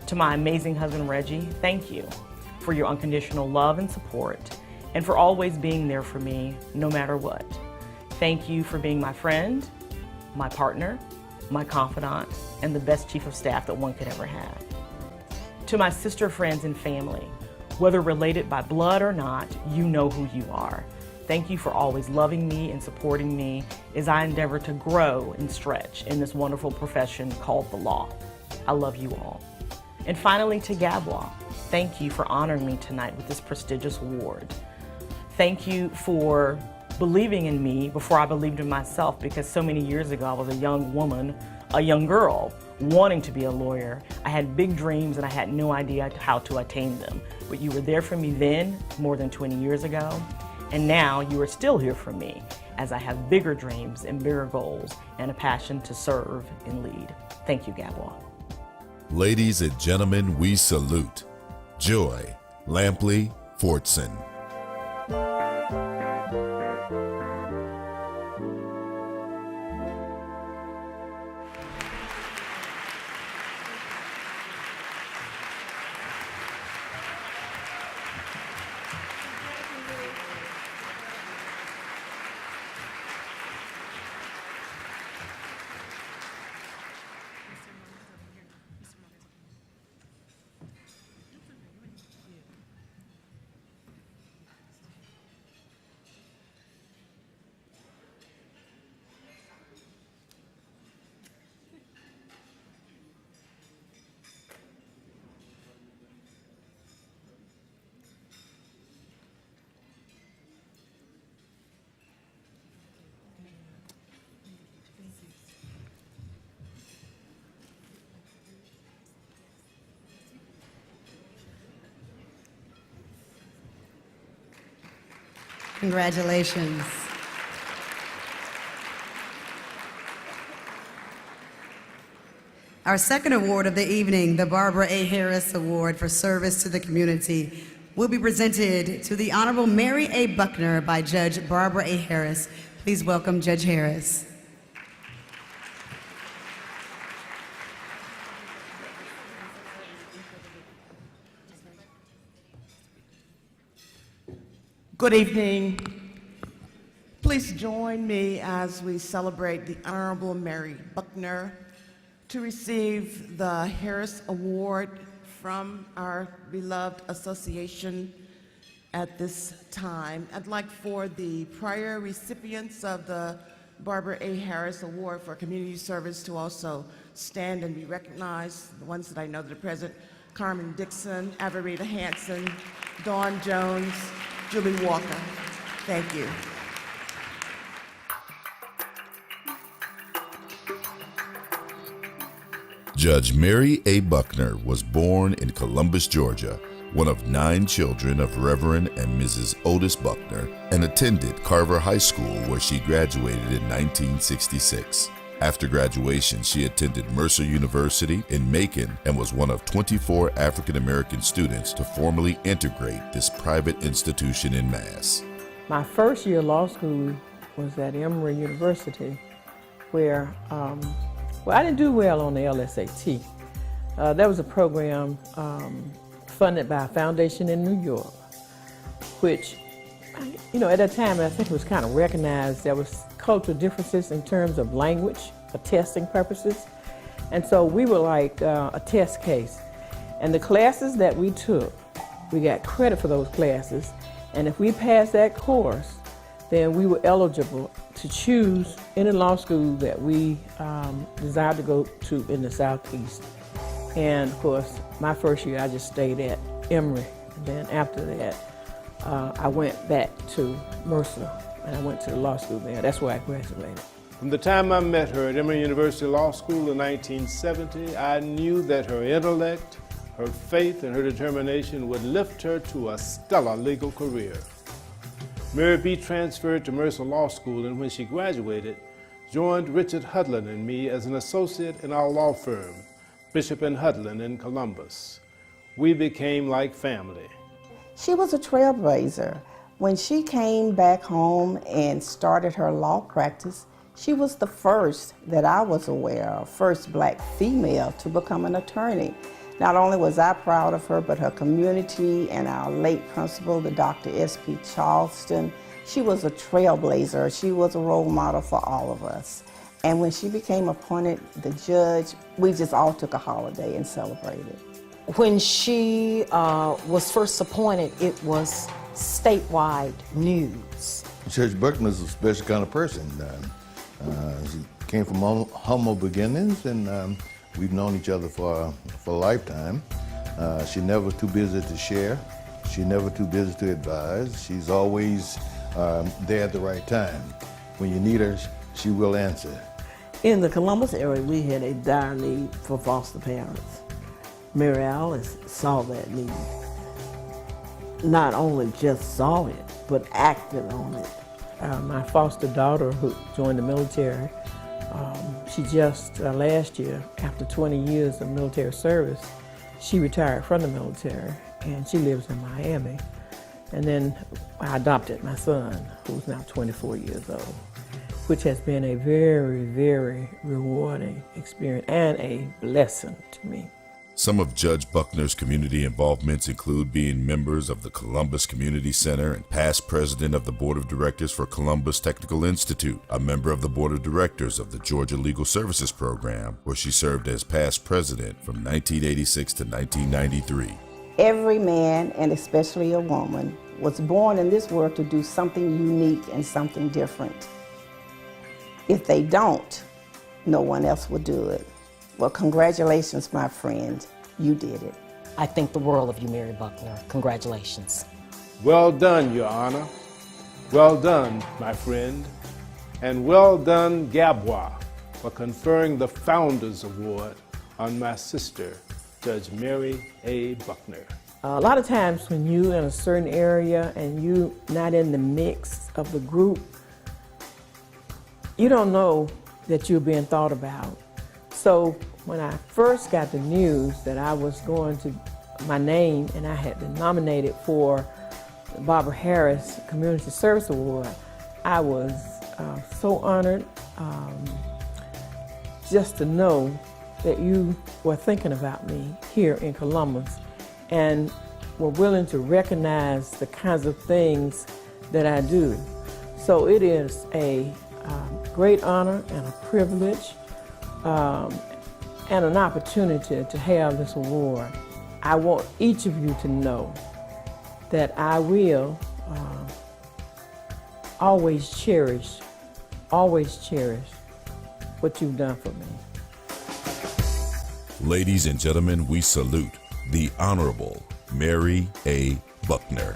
S11: To my amazing husband, Reggie, thank you for your unconditional love and support, and for always being there for me, no matter what. Thank you for being my friend, my partner, my confidant, and the best chief of staff that one could ever have. To my sister, friends, and family, whether related by blood or not, you know who you are. Thank you for always loving me and supporting me as I endeavor to grow and stretch in this wonderful profession called the law. I love you all. And finally, to GABWA, thank you for honoring me tonight with this prestigious award. Thank you for believing in me before I believed in myself, because so many years ago I was a young woman, a young girl, wanting to be a lawyer. I had big dreams and I had no idea how to attain them. But you were there for me then, more than 20 years ago, and now you are still here for me as I have bigger dreams and bigger goals and a passion to serve and lead. Thank you, GABWA.
S8: Ladies and gentlemen, we salute Joy Lampley Fortson.
S1: Congratulations. Our second award of the evening, the Barbara A. Harris Award for Service to the Community, will be presented to the Honorable Mary A. Buckner by Judge Barbara A. Harris. Please welcome Judge Harris.
S13: Good evening. Please join me as we celebrate the Honorable Mary Buckner to receive the Harris Award from our beloved association at this time. I'd like for the prior recipients of the Barbara A. Harris Award for Community Service to also stand and be recognized. The ones that I know that are present: Carmen Dixon, Averita Hanson, Dawn Jones, Julie Walker. Thank you.
S8: Judge Mary A. Buckner was born in Columbus, Georgia, one of 9 children of Reverend and Mrs. Otis Buckner, and attended Carver High School, where she graduated in 1966. After graduation, she attended Mercer University in Macon and was one of 24 African-American students to formally integrate this private institution in Mass.
S14: My first year of law school was at Emory University, where I didn't do well on the LSAT. That was a program funded by a foundation in New York, which, at that time, I think it was kind of recognized there was cultural differences in terms of language for testing purposes. And so we were like a test case. And the classes that we took, we got credit for those classes. And if we passed that course, then we were eligible to choose any law school that we desired to go to in the Southeast. And of course, my first year, I just stayed at Emory. And then after that, I went back to Mercer, and I went to the law school there. That's where I graduated.
S15: From the time I met her at Emory University Law School in 1970, I knew that her intellect, her faith, and her determination would lift her to a stellar legal career. Mary B. transferred to Mercer Law School, and when she graduated, joined Richard Hudlin and me as an associate in our law firm, Bishop and Hudlin in Columbus. We became like family.
S16: She was a trailblazer. When she came back home and started her law practice, she was the first that I was aware of, first black female to become an attorney. Not only was I proud of her, but her community and our late principal, the Dr. S.P. Charleston. She was a trailblazer. She was a role model for all of us. And when she became appointed the judge, we just all took a holiday and celebrated.
S17: When she was first appointed, it was statewide news.
S18: Judge Buckner's a special kind of person. She came from humble beginnings, and we've known each other for a lifetime. She's never too busy to share. She's never too busy to advise. She's always there at the right time. When you need her, she will answer.
S19: In the Columbus area, we had a dire need for foster parents. Mary Alice saw that need. Not only just saw it, but acted on it.
S14: My foster daughter, who joined the military, she just last year, after 20 years of military service, she retired from the military and she lives in Miami. And then I adopted my son, who's now 24 years old, which has been a very, very rewarding experience and a blessing to me.
S8: Some of Judge Buckner's community involvements include being members of the Columbus Community Center and past president of the Board of Directors for Columbus Technical Institute, a member of the Board of Directors of the Georgia Legal Services Program, where she served as past president from 1986 to 1993.
S16: Every man, and especially a woman, was born in this world to do something unique and something different. If they don't, no one else will do it. Well, congratulations, my friend. You did it.
S17: I think the world of you, Mary Buckner. Congratulations.
S15: Well done, Your Honor. Well done, my friend. And well done, GABWA, for conferring the Founders Award on my sister, Judge Mary A. Buckner.
S14: A lot of times when you're in a certain area and you're not in the mix of the group, you don't know that you're being thought about. So when I first got the news that I was going to, my name, and I had been nominated for the Barbara Harris Community Service Award, I was so honored just to know that you were thinking about me here in Columbus and were willing to recognize the kinds of things that I do. So it is a great honor and a privilege and an opportunity to have this award. I want each of you to know that I will always cherish what you've done for me.
S8: Ladies and gentlemen, we salute the Honorable Mary A. Buckner.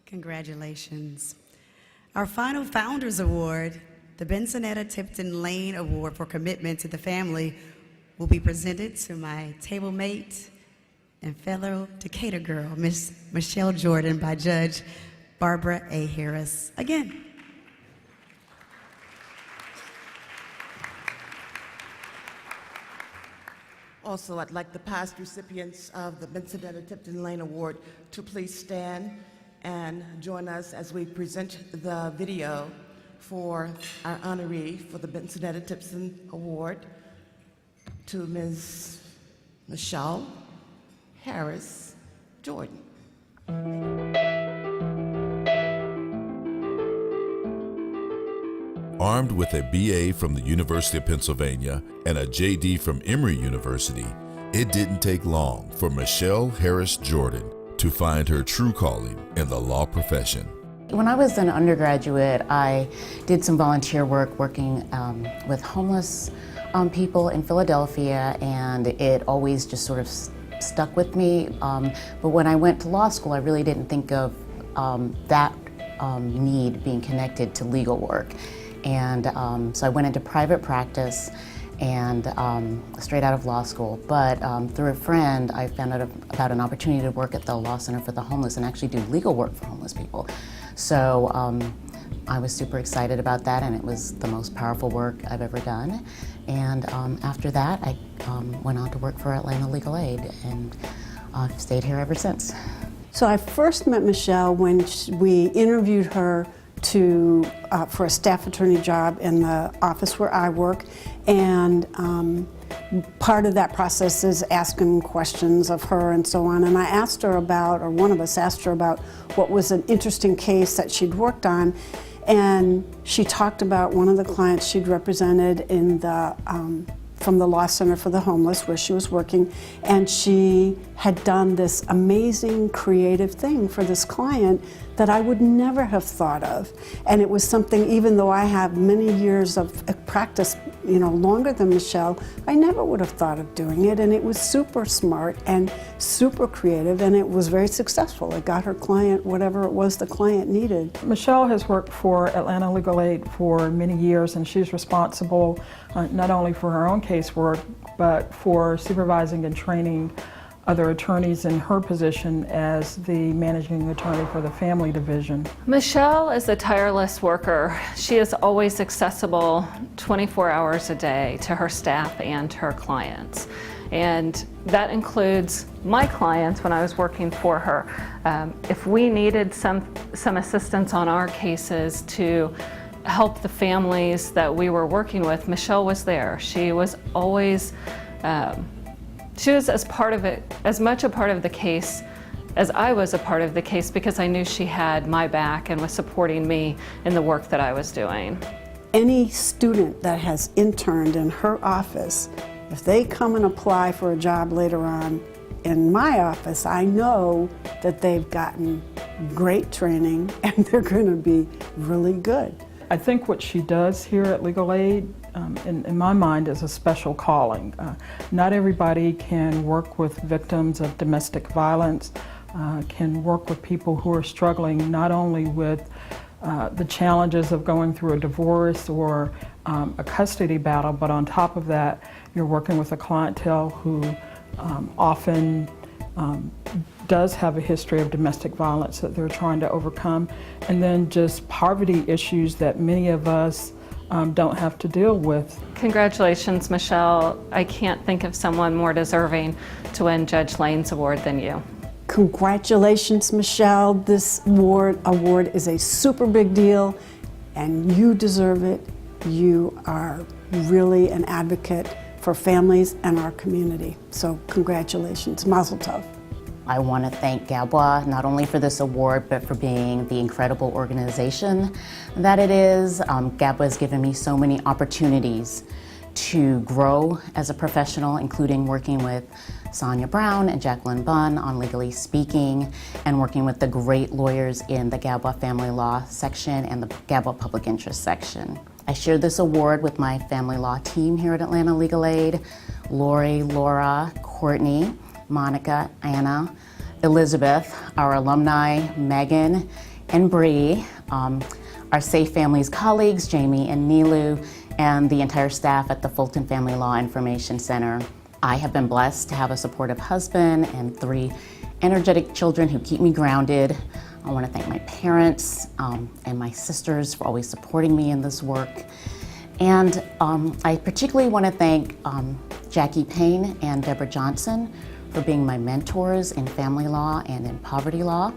S1: Congratulations. Our final Founders Award, the Bensonetta Tipton Lane Award for Commitment to the Family, will be presented to my table mate and fellow Decatur girl, Miss Michelle Jordan, by Judge Barbara A. Harris. Again.
S13: Also, I'd like the past recipients of the Benson Tipton Lane Award to please stand and join us as we present the video for our honoree for the Benson Tipton Award to Ms. Michelle Harris Jordan.
S8: Armed with a BA from the University of Pennsylvania and a JD from Emory University, it didn't take long for Michelle Harris Jordan to find her true calling in the law profession.
S20: When I was an undergraduate, I did some volunteer work working with homeless people in Philadelphia, and it always just sort of stuck with me. But when I went to law school, I really didn't think of that need being connected to legal work. And so I went into private practice and straight out of law school. But through a friend, I found out about an opportunity to work at the Law Center for the Homeless and actually do legal work for homeless people. So I was super excited about that, and it was the most powerful work I've ever done. And after that, I went on to work for Atlanta Legal Aid, and I've stayed here ever since.
S21: So I first met Michelle when we interviewed her for a staff attorney job in the office where I work, and part of that process is asking questions of her and so on. And I asked her about, or one of us asked her about, what was an interesting case that she'd worked on, and she talked about one of the clients she'd represented in the from the Law Center for the Homeless, where she was working, and she had done this amazing creative thing for this client that I would never have thought of. And it was something, even though I have many years of practice, longer than Michelle, I never would have thought of doing it. And it was super smart and super creative, and it was very successful. It got her client whatever it was the client needed.
S22: Michelle has worked for Atlanta Legal Aid for many years, and she's responsible not only for her own casework, but for supervising and training other attorneys in her position as the managing attorney for the family division.
S23: Michelle is a tireless worker. She is always accessible 24 hours a day to her staff and her clients. And that includes my clients when I was working for her. If we needed some assistance on our cases to help the families that we were working with, Michelle was there. She was always she was as much a part of the case as I was a part of the case, because I knew she had my back and was supporting me in the work that I was doing.
S21: Any student that has interned in her office, if they come and apply for a job later on in my office, I know that they've gotten great training and they're going to be really good.
S22: I think what she does here at Legal Aid, in my mind, is a special calling. Not everybody can work with victims of domestic violence, can work with people who are struggling not only with the challenges of going through a divorce or a custody battle, but on top of that, you're working with a clientele who often does have a history of domestic violence that they're trying to overcome, and then just poverty issues that many of us don't have to deal with.
S23: Congratulations, Michelle. I can't think of someone more deserving to win Judge Lane's award than you.
S21: Congratulations, Michelle. This award is a super big deal, and you deserve it. You are really an advocate for families and our community. So congratulations, Mazel Tov.
S20: I want to thank GABWA not only for this award, but for being the incredible organization that it is. GABWA has given me so many opportunities to grow as a professional, including working with Sonia Brown and Jacqueline Bunn on Legally Speaking, and working with the great lawyers in the GABWA Family Law section and the GABWA Public Interest section. I shared this award with my family law team here at Atlanta Legal Aid: Lori, Laura, Courtney, Monica, Anna, Elizabeth, our alumni, Megan and Bree, our Safe Families colleagues, Jamie and Nilu, and the entire staff at the Fulton Family Law Information Center. I have been blessed to have a supportive husband and 3 energetic children who keep me grounded. I want to thank my parents and my sisters for always supporting me in this work. And I particularly want to thank Jackie Payne and Deborah Johnson for being my mentors in family law and in poverty law.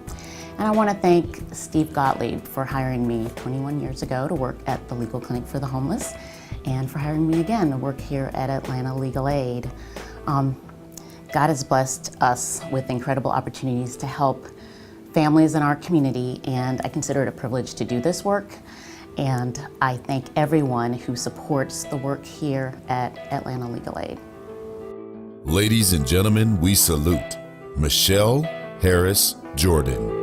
S20: And I want to thank Steve Gottlieb for hiring me 21 years ago to work at the Legal Clinic for the Homeless, and for hiring me again to work here at Atlanta Legal Aid. God has blessed us with incredible opportunities to help families in our community, and I consider it a privilege to do this work. And I thank everyone who supports the work here at Atlanta Legal Aid.
S8: Ladies and gentlemen, we salute Michelle Harris Jordan.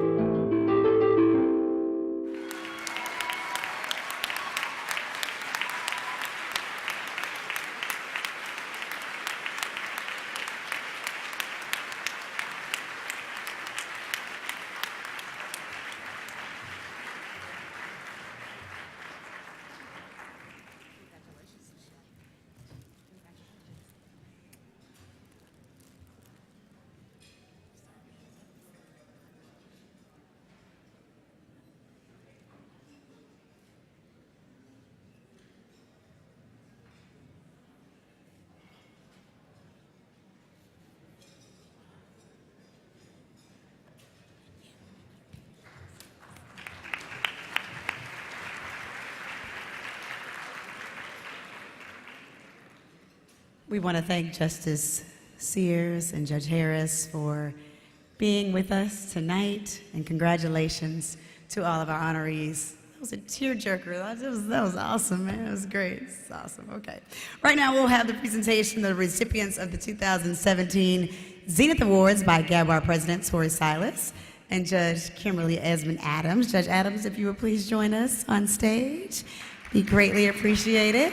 S1: We want to thank Justice Sears and Judge Harris for being with us tonight, and congratulations to all of our honorees. That was a tearjerker. That was awesome, man. It was great. It's awesome. Okay. Right now we'll have the presentation of the recipients of the 2017 Zenith Awards by GABWA President Tori Silas and Judge Kimberly Esmond Adams. Judge Adams, if you would please join us on stage, be greatly appreciated.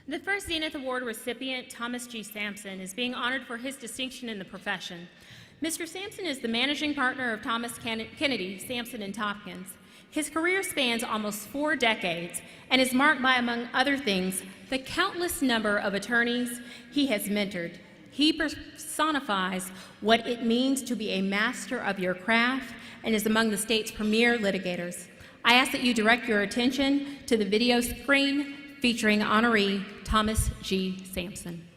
S2: The first Zenith Award recipient, Thomas G. Sampson, is being honored for his distinction in the profession. Mr. Sampson is the managing partner of Thomas Kennedy, Sampson & Tompkins. His career spans almost 4 decades and is marked by, among other things, the countless number of attorneys he has mentored. He personifies what it means to be a master of your craft and is among the state's premier litigators. I ask that you direct your attention to the video screen featuring honoree Thomas G. Sampson.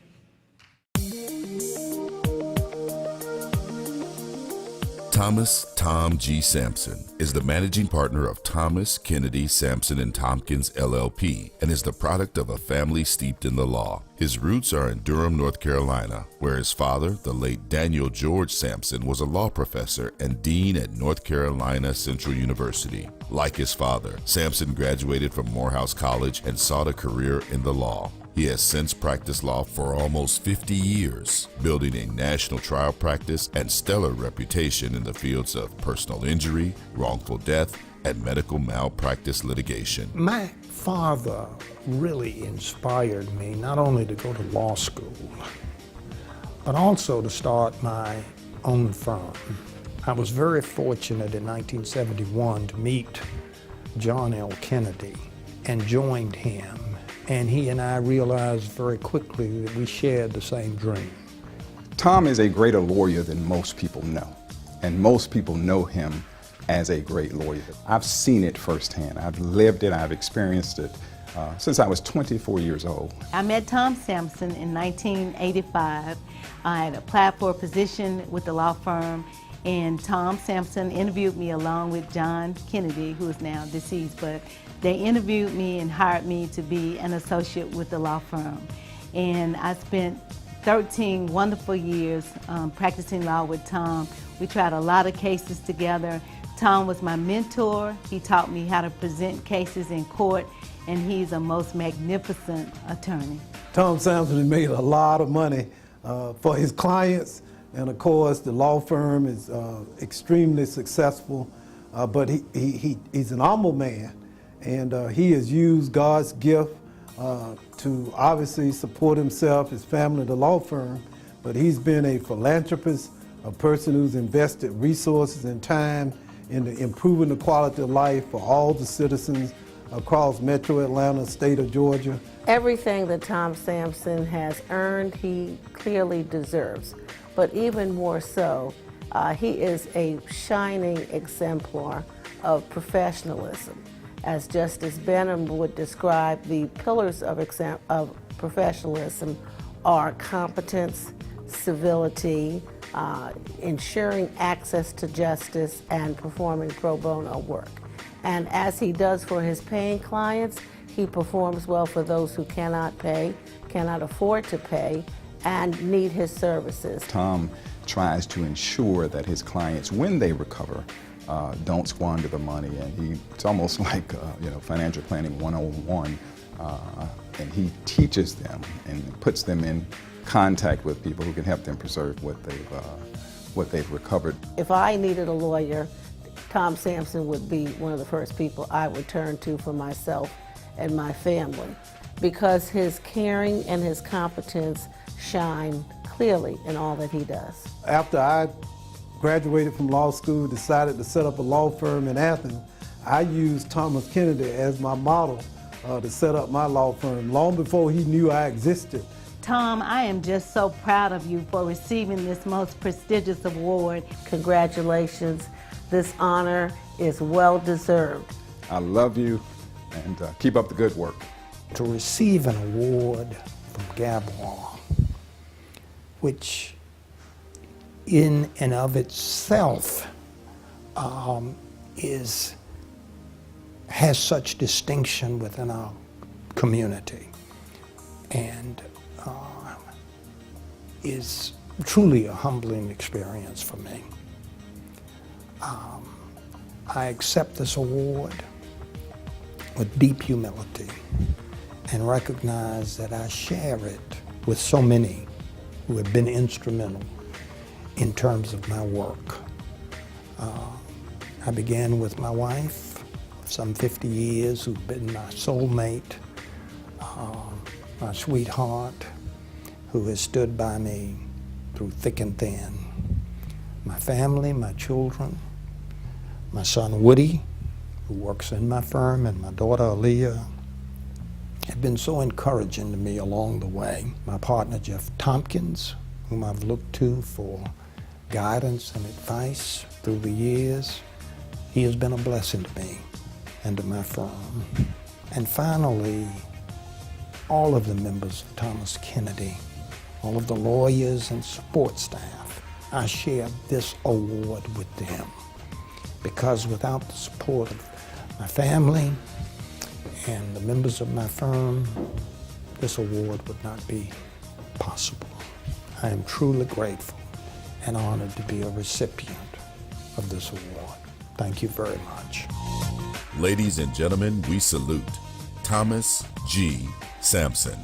S8: Thomas Tom G. Sampson is the managing partner of Thomas Kennedy Sampson & Tompkins LLP and is the product of a family steeped in the law. His roots are in Durham, North Carolina, where his father, the late Daniel George Sampson, was a law professor and dean at North Carolina Central University. Like his father, Sampson graduated from Morehouse College and sought a career in the law. He has since practiced law for almost 50 years, building a national trial practice and stellar reputation in the fields of personal injury, wrongful death, and medical malpractice litigation.
S3: My father really inspired me not only to go to law school, but also to start my own firm. I was very fortunate in 1971 to meet John L. Kennedy and joined him. And he and I realized very quickly that we shared the same dream.
S4: Tom is a greater lawyer than most people know, and most people know him as a great lawyer. I've seen it firsthand. I've lived it, I've experienced it since I was 24 years old.
S5: I met Tom Sampson in 1985. I had applied for a position with the law firm, and Tom Sampson interviewed me along with John Kennedy, who is now deceased, but they interviewed me and hired me to be an associate with the law firm. And I spent 13 wonderful years practicing law with Tom. We tried a lot of cases together. Tom was my mentor. He taught me how to present cases in court, and he's a most magnificent attorney.
S3: Tom Sampson has made a lot of money for his clients, and of course the law firm is extremely successful, but he's an humble man. And he has used God's gift to obviously support himself, his family, the law firm, but he's been a philanthropist, a person who's invested resources and time in improving the quality of life for all the citizens across Metro Atlanta, state of Georgia.
S24: Everything that Tom Sampson has earned, he clearly deserves, but even more so, he is a shining exemplar of professionalism. As Justice Benham would describe, the pillars of professionalism are competence, civility, ensuring access to justice, and performing pro bono work. And as he does for his paying clients, he performs well for those who cannot pay, cannot afford to pay, and need his services.
S4: Tom tries to ensure that his clients, when they recover, don't squander the money, and it's almost like financial planning 101, and he teaches them and puts them in contact with people who can help them preserve what they've recovered.
S24: If I needed a lawyer, Tom Sampson would be one of the first people I would turn to for myself and my family, because his caring and his competence shine clearly in all that he does.
S3: After I graduated from law school, decided to set up a law firm in Athens, I used Thomas Kennedy as my model to set up my law firm long before he knew I existed.
S5: Tom, I am just so proud of you for receiving this most prestigious award.
S24: Congratulations. This honor is well deserved.
S4: I love you, and keep up the good work.
S6: To receive an award from GABWA, which in and of itself has such distinction within our community, and is truly a humbling experience for me. I accept this award with deep humility and recognize that I share it with so many who have been instrumental in terms of my work. I began with my wife of some 50 years, who's been my soulmate, my sweetheart, who has stood by me through thick and thin. My family, my children, my son Woody, who works in my firm, and my daughter Aaliyah, have been so encouraging to me along the way. My partner Jeff Tompkins, whom I've looked to for guidance and advice through the years, he has been a blessing to me and to my firm. And finally, all of the members of Thomas Kennedy, all of the lawyers and support staff, I share this award with them, because without the support of my family and the members of my firm, this award would not be possible. I am truly grateful and honored to be a recipient of this award. Thank you very much.
S8: Ladies and gentlemen, we salute Thomas G. Sampson.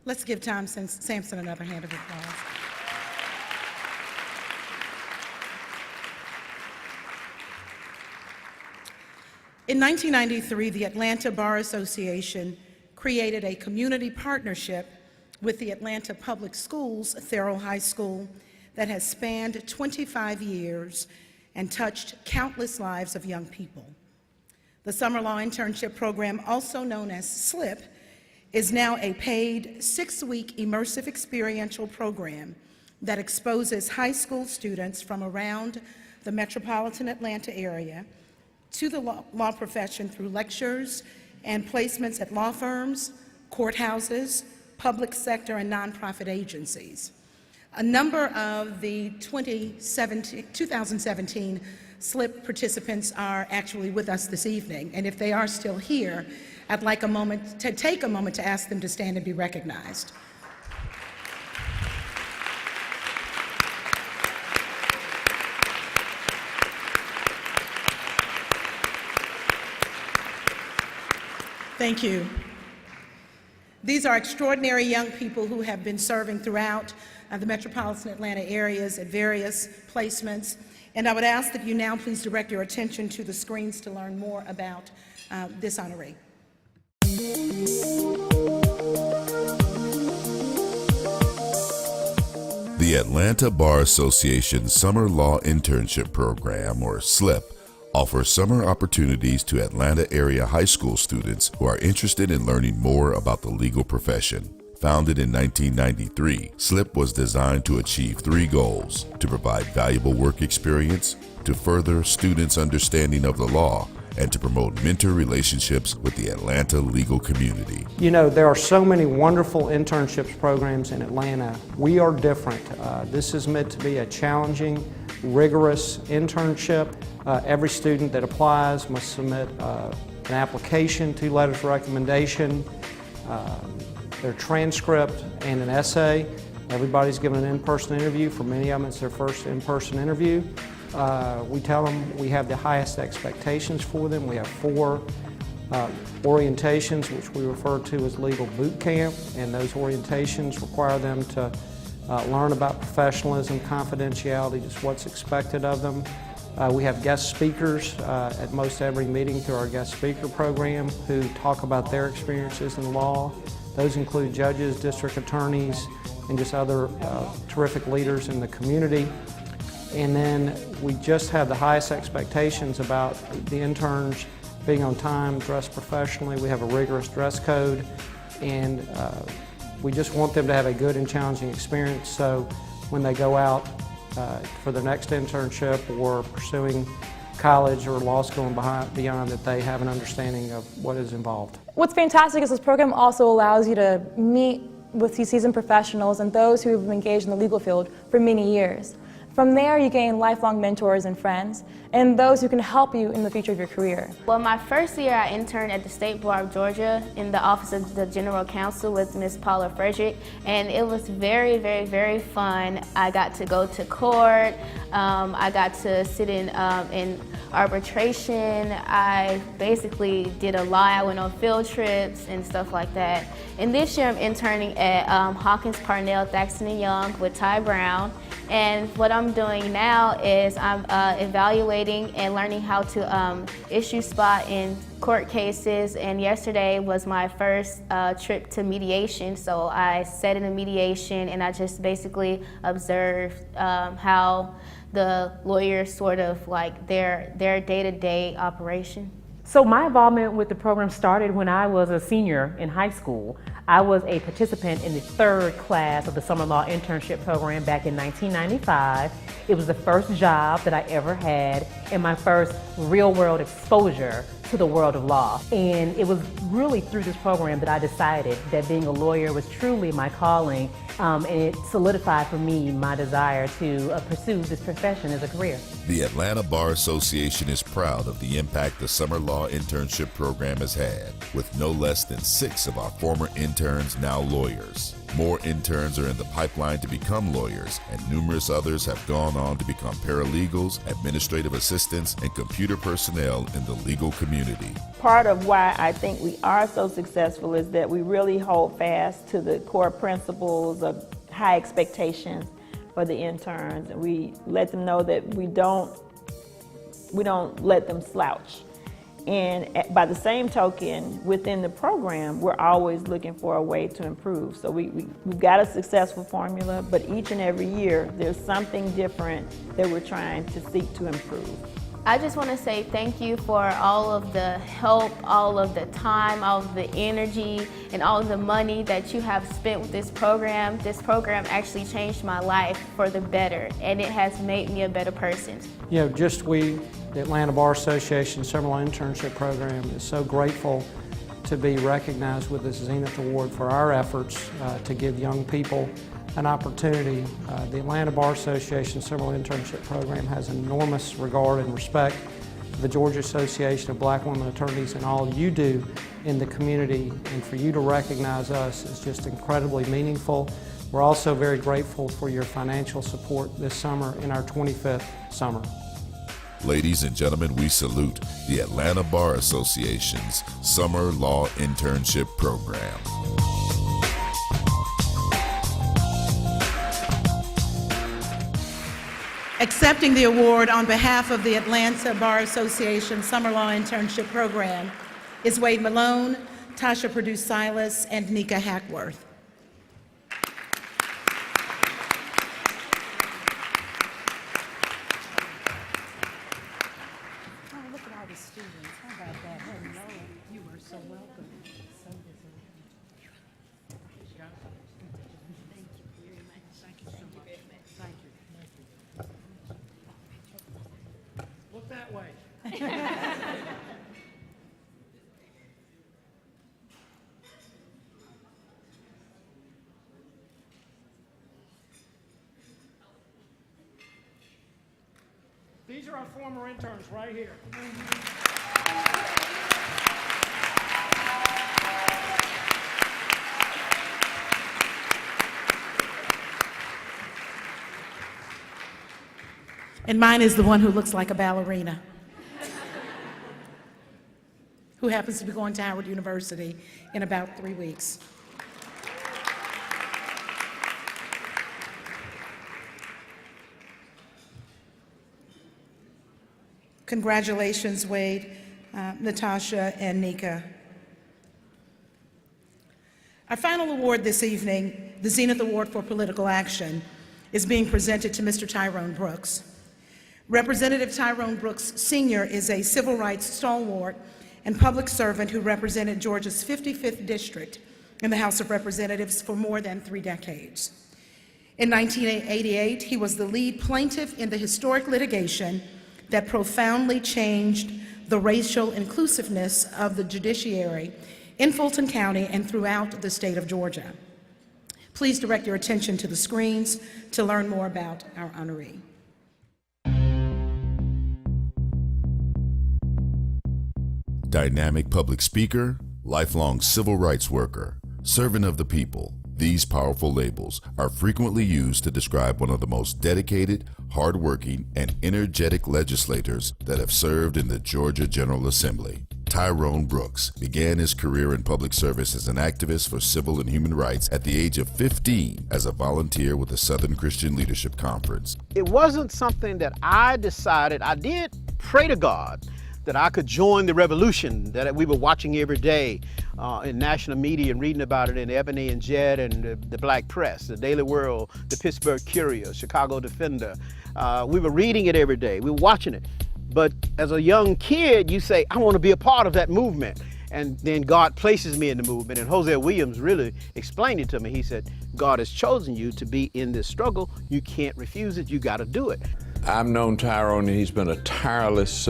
S10: Let's give Tom Sampson another hand of applause. In 1993, the Atlanta Bar Association created a community partnership with the Atlanta Public Schools, Therrell High School, that has spanned 25 years and touched countless lives of young people. The Summer Law Internship Program, also known as SLIP, is now a paid 6-week immersive experiential program that exposes high school students from around the metropolitan Atlanta area to the law profession through lectures and placements at law firms, courthouses, public sector, and nonprofit agencies. A number of the 2017 SLIP participants are actually with us this evening, and if they are still here, I'd like to take a moment to ask them to stand and be recognized. Thank you. These are extraordinary young people who have been serving throughout the metropolitan Atlanta areas at various placements. And I would ask that you now please direct your attention to the screens to learn more about this honoree.
S8: The Atlanta Bar Association Summer Law Internship Program, or SLIP, offers summer opportunities to Atlanta area high school students who are interested in learning more about the legal profession. Founded in 1993, SLIP was designed to achieve 3 goals: to provide valuable work experience, to further students' understanding of the law, and to promote mentor relationships with the Atlanta legal community.
S7: You know, there are so many wonderful internships programs in Atlanta. We are different. This is meant to be a challenging, rigorous internship. Every student that applies must submit an application, 2 letters of recommendation, their transcript, and an essay. Everybody's given an in-person interview. For many of them, it's their first in-person interview. We tell them we have the highest expectations for them. We have 4 orientations, which we refer to as legal boot camp, and those orientations require them to learn about professionalism, confidentiality, just what's expected of them. We have guest speakers at most every meeting through our guest speaker program who talk about their experiences in law. Those include judges, district attorneys, and just other terrific leaders in the community. And then we just have the highest expectations about the interns being on time, dressed professionally. We have a rigorous dress code, and we just want them to have a good and challenging experience, so when they go out for their next internship or pursuing college or law school and beyond, that they have an understanding of what is involved.
S9: What's fantastic is this program also allows you to meet with these seasoned professionals and those who have engaged in the legal field for many years. From there, you gain lifelong mentors and friends, and those who can help you in the future of your career.
S11: Well, my first year, I interned at the State Bar of Georgia in the Office of the General Counsel with Ms. Paula Frederick, and it was very, very, very fun. I got to go to court. I got to sit in arbitration. I basically did a lot. I went on field trips and stuff like that. And this year, I'm interning at Hawkins, Parnell, Thaxton & Young with Ty Brown. And what I'm doing now is I'm evaluating and learning how to issue spot in court cases. And yesterday was my first trip to mediation. So I sat in a mediation and I just basically observed how the lawyers sort of like their day-to-day operation.
S12: So my involvement with the program started when I was a senior in high school. I was a participant in the 3rd class of the Summer Law Internship Program back in 1995. It was the first job that I ever had and my first real-world exposure to the world of law. And it was really through this program that I decided that being a lawyer was truly my calling, and it solidified for me my desire to pursue this profession as a career.
S8: The Atlanta Bar Association is proud of the impact the Summer Law Internship Program has had, with no less than 6 of our former interns now lawyers. More interns are in the pipeline to become lawyers, and numerous others have gone on to become paralegals, administrative assistants, and computer personnel in the legal community.
S25: Part of why I think we are so successful is that we really hold fast to the core principles of high expectations for the interns, and we let them know that we don't let them slouch. And by the same token, within the program, we're always looking for a way to improve. So we've got a successful formula, but each and every year, there's something different that we're trying to seek to improve.
S11: I just want to say thank you for all of the help, all of the time, all of the energy, and all of the money that you have spent with this program. This program actually changed my life for the better, and it has made me a better person.
S7: You know, the Atlanta Bar Association Summer Law Internship Program is so grateful to be recognized with this Zenith Award for our efforts to give young people an opportunity. The Atlanta Bar Association Summer Internship Program has enormous regard and respect for the Georgia Association of Black Women Attorneys and all you do in the community, and for you to recognize us is just incredibly meaningful. We're also very grateful for your financial support this summer in our 25th summer.
S8: Ladies and gentlemen, we salute the Atlanta Bar Association's Summer Law Internship Program.
S10: Accepting the award on behalf of the Atlanta Bar Association Summer Law Internship Program is Wade Malone, Tasha Purdue-Silas, and Nika Hackworth.
S7: Look that way. These are our former interns right here.
S10: And mine is the one who looks like a ballerina, who happens to be going to Howard University in about 3 weeks. Congratulations, Wade, Natasha, and Nika. Our final award this evening, the Zenith Award for Political Action, is being presented to Mr. Tyrone Brooks. Representative Tyrone Brooks, Sr. is a civil rights stalwart and public servant who represented Georgia's 55th District in the House of Representatives for more than 3 decades. In 1988, he was the lead plaintiff in the historic litigation that profoundly changed the racial inclusiveness of the judiciary in Fulton County and throughout the state of Georgia. Please direct your attention to the screens to learn more about our honoree.
S8: Dynamic public speaker, lifelong civil rights worker, servant of the people. These powerful labels are frequently used to describe one of the most dedicated, hardworking, and energetic legislators that have served in the Georgia General Assembly. Tyrone Brooks began his career in public service as an activist for civil and human rights at the age of 15 as a volunteer with the Southern Christian Leadership Conference.
S15: It wasn't something that I decided. I did pray to God that I could join the revolution that we were watching every day in national media and reading about it in Ebony and Jet and the Black Press, the Daily World, the Pittsburgh Courier, Chicago Defender. We were reading it every day. We were watching it. But as a young kid, you say, I want to be a part of that movement. And then God places me in the movement. And Hosea Williams really explained it to me. He said, God has chosen you to be in this struggle. You can't refuse it. You got to do it.
S16: I've known Tyrone, and he's been a tireless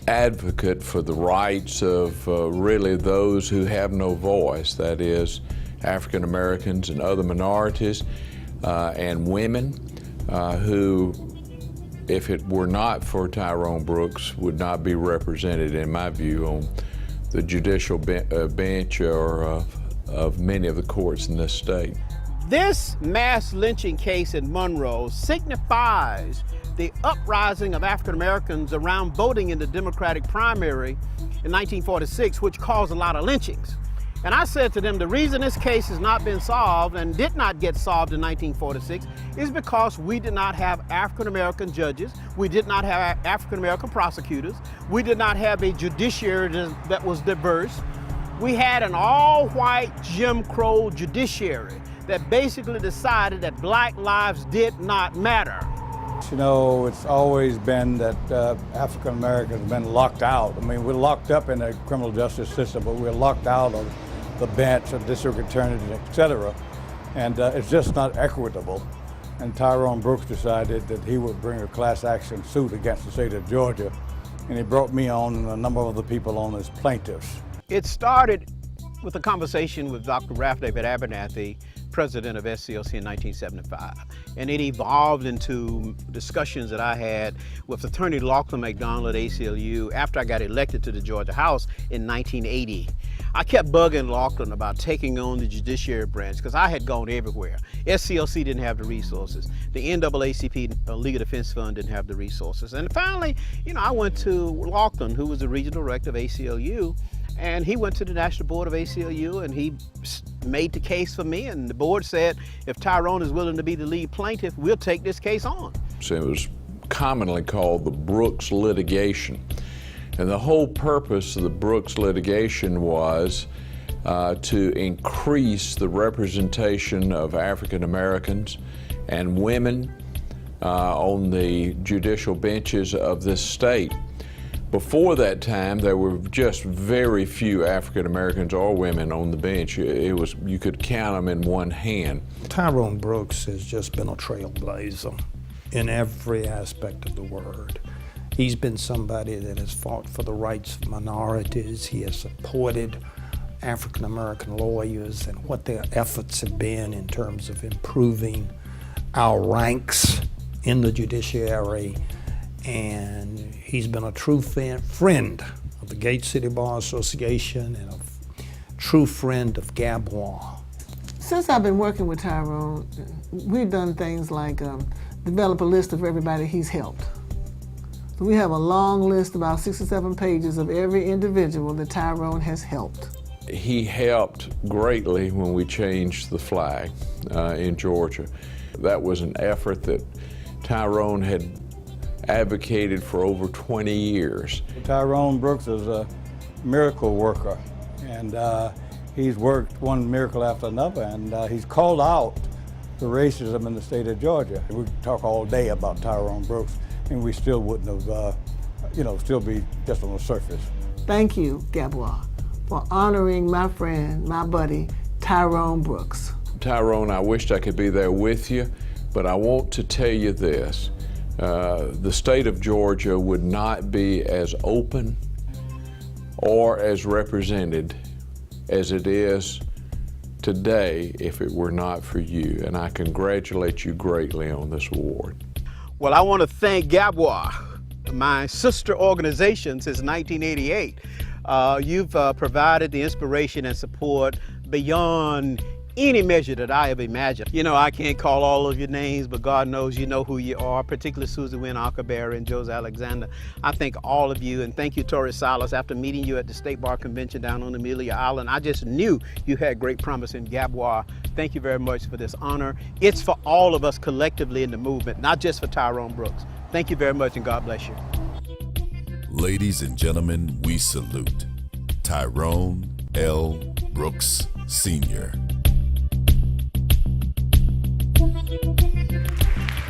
S16: advocate for the rights of really those who have no voice, that is African Americans and other minorities and women who, if it were not for Tyrone Brooks, would not be represented, in my view, on the judicial bench or of many of the courts in this state.
S15: This mass lynching case in Monroe signifies the uprising of African Americans around voting in the Democratic primary in 1946, which caused a lot of lynchings. And I said to them, the reason this case has not been solved and did not get solved in 1946 is because we did not have African American judges, we did not have African American prosecutors, we did not have a judiciary that was diverse. We had an all-white Jim Crow judiciary that basically decided that black lives did not matter.
S17: You know, it's always been that African Americans have been locked out. I mean, we're locked up in the criminal justice system, but we're locked out of the bench, of district attorneys, et cetera. And it's just not equitable. And Tyrone Brooks decided that he would bring a class action suit against the state of Georgia. And he brought me on and a number of other people on as plaintiffs.
S15: It started with a conversation with Dr. Ralph David Abernathy, president of SCLC in 1975. And it evolved into discussions that I had with attorney Lachlan McDonald at ACLU after I got elected to the Georgia House in 1980. I kept bugging Lachlan about taking on the judiciary branch because I had gone everywhere. SCLC didn't have the resources. The NAACP Legal Defense Fund didn't have the resources. And finally, I went to Lachlan, who was the regional director of ACLU, and he went to the National Board of ACLU and he made the case for me, and the board said, if Tyrone is willing to be the lead plaintiff, we'll take this case on.
S16: So it was commonly called the Brooks litigation. And the whole purpose of the Brooks litigation was to increase the representation of African Americans and women on the judicial benches of this state. Before that time, there were just very few African Americans or women on the bench. You could count them in one hand.
S6: Tyrone Brooks has just been a trailblazer in every aspect of the word. He's been somebody that has fought for the rights of minorities. He has supported African American lawyers and what their efforts have been in terms of improving our ranks in the judiciary. And he's been a true friend of the Gate City Bar Association and a true friend of GABWA.
S13: Since I've been working with Tyrone, we've done things like develop a list of everybody he's helped. So we have a long list, about 6 or 7 pages, of every individual that Tyrone has helped.
S16: He helped greatly when we changed the flag in Georgia. That was an effort that Tyrone had advocated for over 20 years.
S17: Tyrone Brooks is a miracle worker, and he's worked one miracle after another, and he's called out the racism in the state of Georgia. We could talk all day about Tyrone Brooks, and we still wouldn't have, still be just on the surface.
S13: Thank you, GABWA, for honoring my friend, my buddy, Tyrone Brooks.
S16: Tyrone, I wished I could be there with you, but I want to tell you this. The state of Georgia would not be as open or as represented as it is today if it were not for you, and I congratulate you greatly on this award.
S15: Well, I want to thank GABWA, my sister organization since 1988. You've provided the inspiration and support beyond any measure that I have imagined. I can't call all of your names, but God knows you know who you are, particularly Susan Wynn Ackerberry and Jose Alexander. I thank all of you, and thank you, Tori Silas. After meeting you at the State Bar Convention down on Amelia Island, I just knew you had great promise in GABWA. Thank you very much for this honor. It's for all of us collectively in the movement, not just for Tyrone Brooks. Thank you very much, and God bless you.
S8: Ladies and gentlemen, we salute Tyrone L. Brooks, Sr.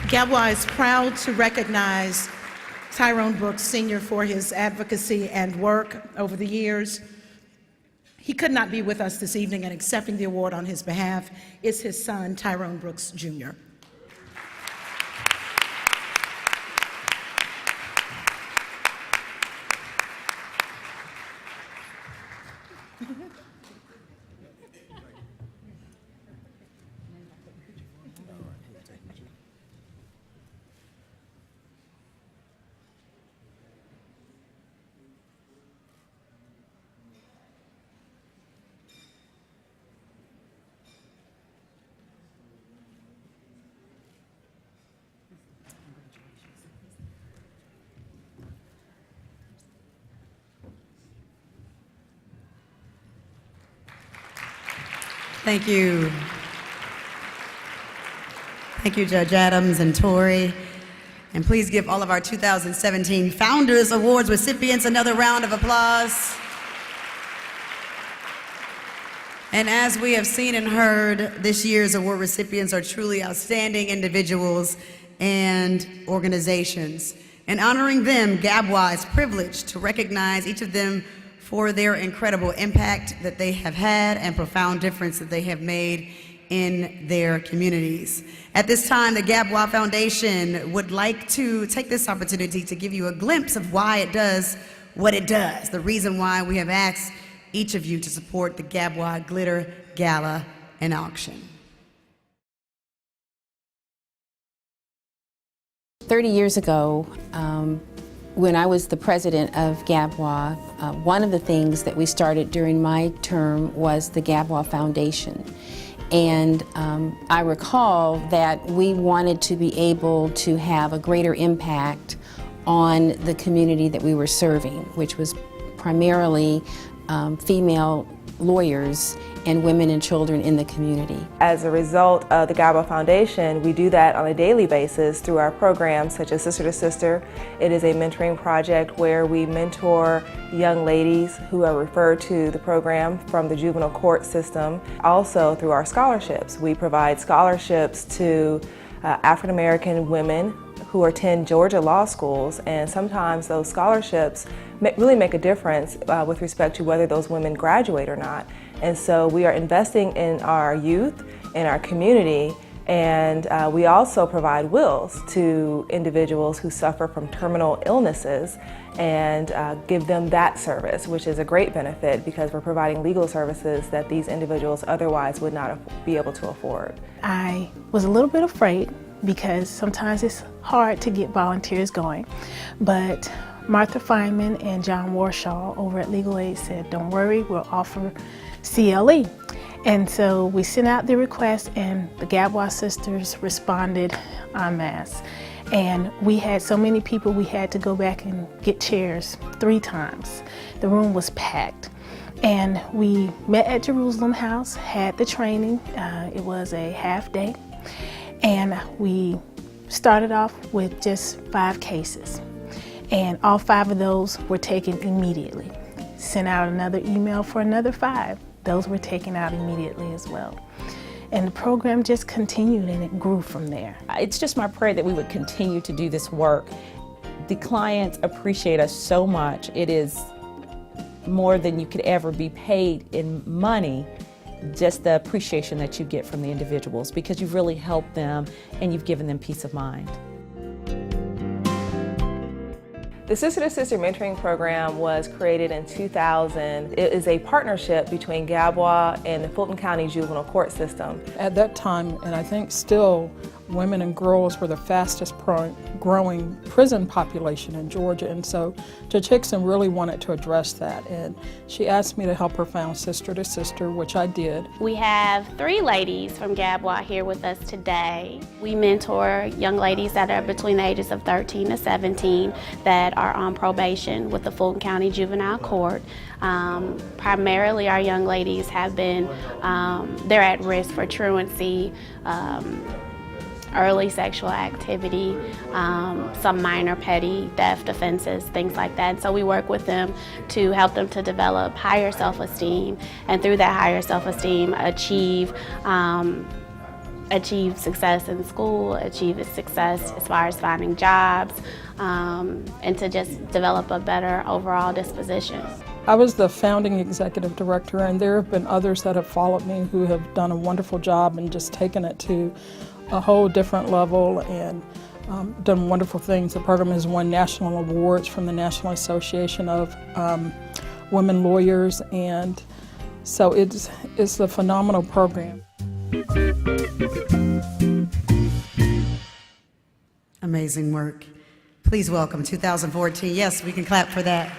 S10: GABWA is proud to recognize Tyrone Brooks Sr. for his advocacy and work over the years. He could not be with us this evening, and accepting the award on his behalf is his son, Tyrone Brooks Jr.
S1: Thank you. Thank you, Judge Adams and Tori. And please give all of our 2017 Founders Awards recipients another round of applause. And as we have seen and heard, this year's award recipients are truly outstanding individuals and organizations. And honoring them, GABWA is privileged to recognize each of them for their incredible impact that they have had and profound difference that they have made in their communities. At this time, the GABWA Foundation would like to take this opportunity to give you a glimpse of why it does what it does, the reason why we have asked each of you to support the GABWA Glitter Gala and Auction.
S14: 30 years ago, when I was the president of GABWA, one of the things that we started during my term was the GABWA Foundation. And I recall that we wanted to be able to have a greater impact on the community that we were serving, which was primarily female lawyers and women and children in the community.
S18: As a result of the GABWA Foundation, we do that on a daily basis through our programs such as Sister to Sister. It is a mentoring project where we mentor young ladies who are referred to the program from the juvenile court system. Also through our scholarships. We provide scholarships to African American women who attend Georgia law schools, and sometimes those scholarships really make a difference with respect to whether those women graduate or not. And so we are investing in our youth, in our community, and we also provide wills to individuals who suffer from terminal illnesses and give them that service, which is a great benefit because we're providing legal services that these individuals otherwise would not be able to afford.
S19: I was a little bit afraid because sometimes it's hard to get volunteers going, but Martha Feynman and John Warshaw over at Legal Aid said, don't worry, we'll offer CLE. And so we sent out the request and the GABWA sisters responded en masse. And we had so many people we had to go back and get chairs 3 times. The room was packed. And we met at Jerusalem House, had the training. It was a half day. And we started off with just 5 cases. And all 5 of those were taken immediately. Sent out another email for another 5. Those were taken out immediately as well. And the program just continued and it grew from there.
S22: It's just my prayer that we would continue to do this work. The clients appreciate us so much. It is more than you could ever be paid in money, just the appreciation that you get from the individuals because you've really helped them and you've given them peace of mind.
S18: The Sister to Sister Mentoring Program was created in 2000. It is a partnership between GABWA and the Fulton County Juvenile Court System.
S23: At that time, and I think still, women and girls were the fastest growing prison population in Georgia, and so Judge Hickson really wanted to address that, and she asked me to help her found Sister to Sister, which I did.
S11: We have 3 ladies from GABWA here with us today. We mentor young ladies that are between the ages of 13 to 17 that are on probation with the Fulton County Juvenile Court. Primarily our young ladies have been, they're at risk for truancy, early sexual activity, some minor petty theft offenses, things like that. And so we work with them to help them to develop higher self-esteem, and through that higher self-esteem achieve success in school, achieve success as far as finding jobs, and to just develop a better overall disposition.
S23: I was the founding executive director, and there have been others that have followed me who have done a wonderful job and just taken it to a whole different level and done wonderful things. The program has won national awards from the National Association of Women Lawyers, and so it's a phenomenal program.
S1: Amazing work. Please welcome 2014. Yes, we can clap for that.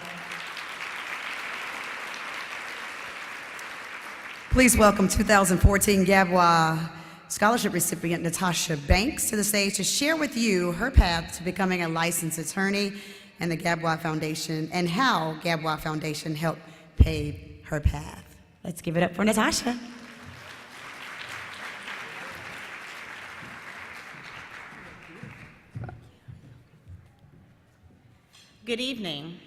S1: Please welcome 2014 GABWA Scholarship recipient Natasha Banks to the stage to share with you her path to becoming a licensed attorney and the GABWA Foundation and how GABWA Foundation helped pave her path. Let's give it up for Natasha.
S26: Good evening.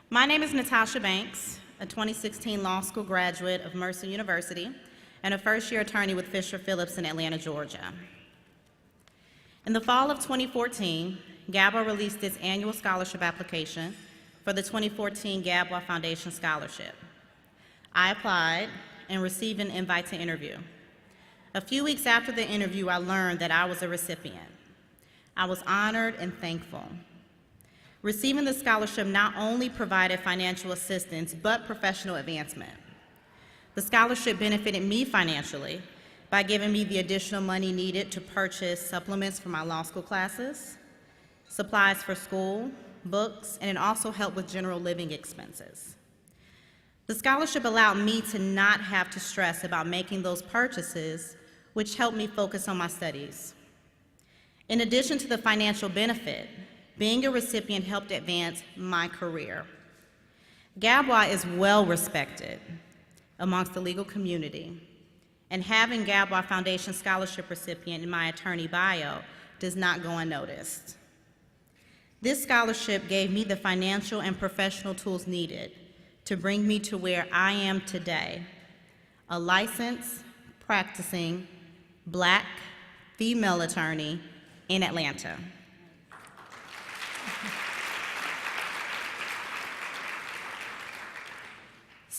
S26: My name is Natasha Banks, a 2016 law school graduate of Mercer University and a first-year attorney with Fisher Phillips in Atlanta, Georgia. In the fall of 2014, GABWA released its annual scholarship application for the 2014 GABWA Foundation Scholarship. I applied and received an invite to interview. A few weeks after the interview, I learned that I was a recipient. I was honored and thankful. Receiving the scholarship not only provided financial assistance, but professional advancement. The scholarship benefited me financially by giving me the additional money needed to purchase supplements for my law school classes, supplies for school, books, and it also helped with general living expenses. The scholarship allowed me to not have to stress about making those purchases, which helped me focus on my studies. In addition to the financial benefit, being a recipient helped advance my career. GABWA is well respected amongst the legal community, and having GABWA Foundation scholarship recipient in my attorney bio does not go unnoticed. This scholarship gave me the financial and professional tools needed to bring me to where I am today, a licensed, practicing, Black, female attorney in Atlanta.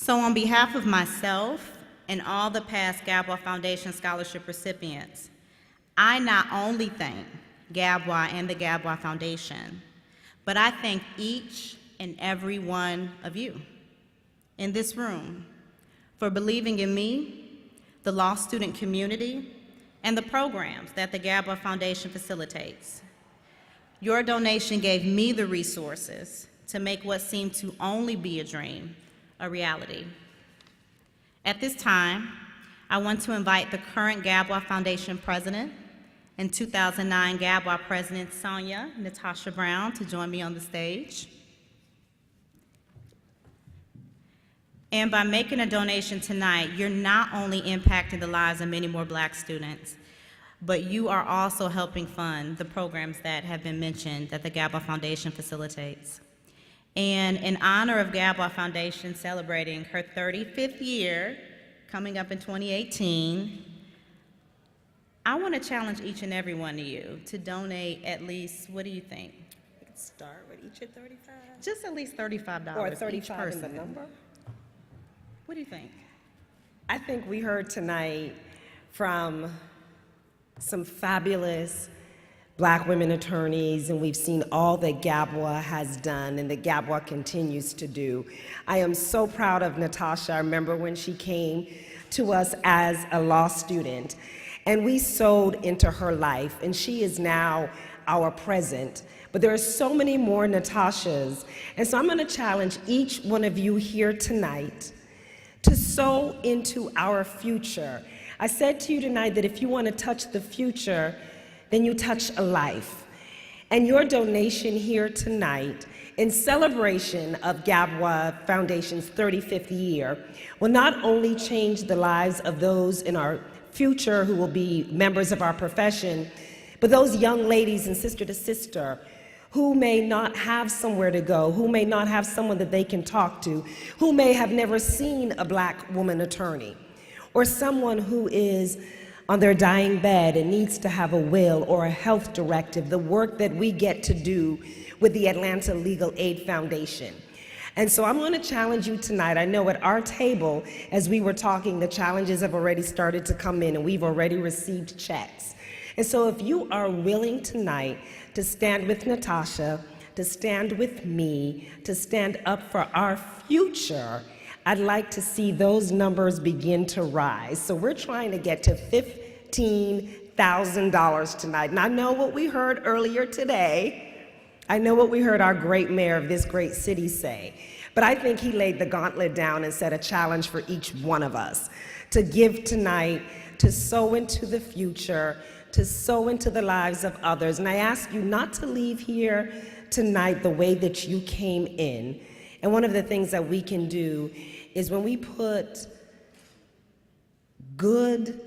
S26: So on behalf of myself and all the past GABWA Foundation scholarship recipients, I not only thank GABWA and the GABWA Foundation, but I thank each and every one of you in this room for believing in me, the law student community, and the programs that the GABWA Foundation facilitates. Your donation gave me the resources to make what seemed to only be a dream a reality. At this time, I want to invite the current GABWA Foundation president and 2009 GABWA president Sonia Natasha Brown to join me on the stage. And by making a donation tonight, you're not only impacting the lives of many more Black students, but you are also helping fund the programs that have been mentioned that the GABWA Foundation facilitates. And in honor of GABWA Foundation celebrating her 35th year, coming up in 2018, I want to challenge each and every one of you to donate at least, what do you think? We can start with each at 35? Just at least $35
S2: Or
S26: each
S2: 35
S26: person.
S2: in the number?
S26: What do you think?
S2: I think we heard tonight from some fabulous Black women attorneys, and we've seen all that GABWA has done and that GABWA continues to do. I am so proud of Natasha. I remember when she came to us as a law student, and we sowed into her life, and she is now our present. But there are so many more Natashas, and so I'm going to challenge each one of you here tonight to sow into our future. I said to you tonight that if you want to touch the future, then you touch a life. And your donation here tonight in celebration of GABWA Foundation's 35th year will not only change the lives of those in our future who will be members of our profession, but those young ladies and sister to sister who may not have somewhere to go, who may not have someone that they can talk to, who may have never seen a Black woman attorney, or someone who is on their dying bed and needs to have a will or a health directive, the work that we get to do with the Atlanta Legal Aid Foundation. And so I'm going to challenge you tonight. I know at our table, as we were talking, the challenges have already started to come in and we've already received checks. And so if you are willing tonight to stand with Natasha, to stand with me, to stand up for our future, I'd like to see those numbers begin to rise. So we're trying to get to $15,000 tonight. And I know what we heard earlier today. I know what we heard our great mayor of this great city say. But I think he laid the gauntlet down and set a challenge for each one of us to give tonight, to sow into the future, to sow into the lives of others. And I ask you not to leave here tonight the way that you came in. And one of the things that we can do is when we put good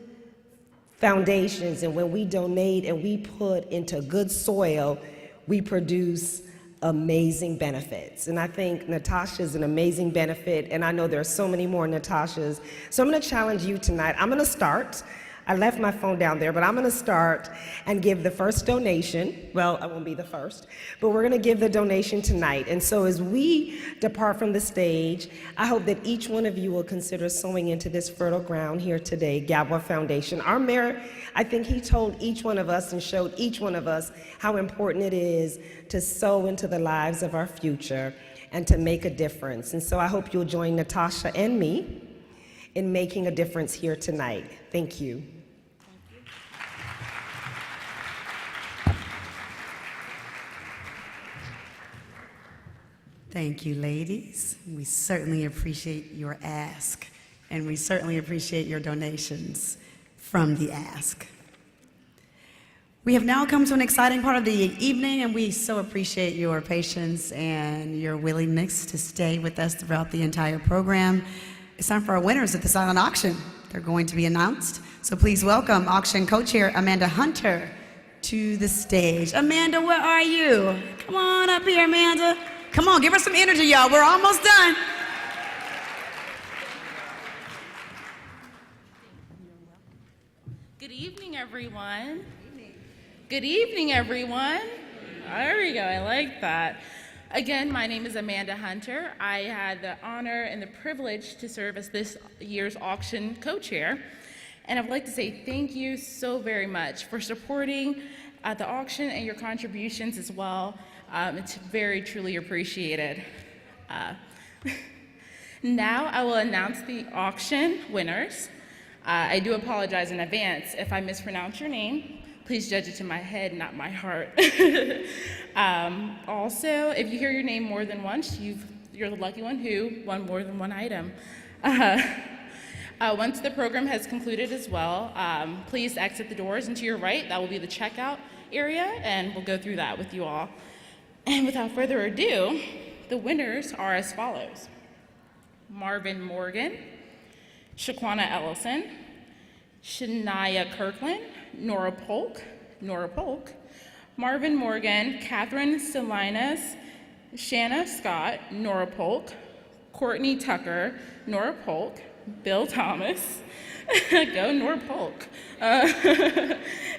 S2: foundations and when we donate and we put into good soil, we produce amazing benefits. And I think Natasha is an amazing benefit, and I know there are so many more Natashas. So I'm going to challenge you tonight. I'm going to start. I left my phone down there, but I'm gonna start and give the first donation. Well, I won't be the first, but we're gonna give the donation tonight. And so as we depart from the stage, I hope that each one of you will consider sowing into this fertile ground here today, GABWA Foundation. Our mayor, I think he told each one of us and showed each one of us how important it is to sow into the lives of our future and to make a difference. And so I hope you'll join Natasha and me in making a difference here tonight. Thank you.
S1: Thank you, ladies. We certainly appreciate your ask, and we certainly appreciate your donations from the ask. We have now come to an exciting part of the evening, and we so appreciate your patience and your willingness to stay with us throughout the entire program. It's time for our winners at the silent auction. They're going to be announced. So please welcome auction co-chair Amanda Hunter to the stage. Amanda, where are you? Come on up here, Amanda. Come on, give her some energy, y'all. We're almost done.
S3: Good evening, everyone. Good evening, everyone. There we go, I like that. Again, my name is Amanda Hunter. I had the honor and the privilege to serve as this year's auction co-chair. And I'd like to say thank you so very much for supporting the auction and your contributions as well. It's very truly appreciated. Now I will announce the auction winners. I do apologize in advance if I mispronounce your name. Please judge it to my head, not my heart. Also, if you hear your name more than once, you're the lucky one who won more than one item. Once the program has concluded as well, please exit the doors and to your right. That will be the checkout area, and we'll go through that with you all. And without further ado, the winners are as follows: Marvin Morgan, Shaquana Ellison, Shania Kirkland, Nora Polk, Marvin Morgan, Catherine Salinas, Shanna Scott, Nora Polk, Courtney Tucker, Nora Polk, Bill Thomas, go Nora Polk,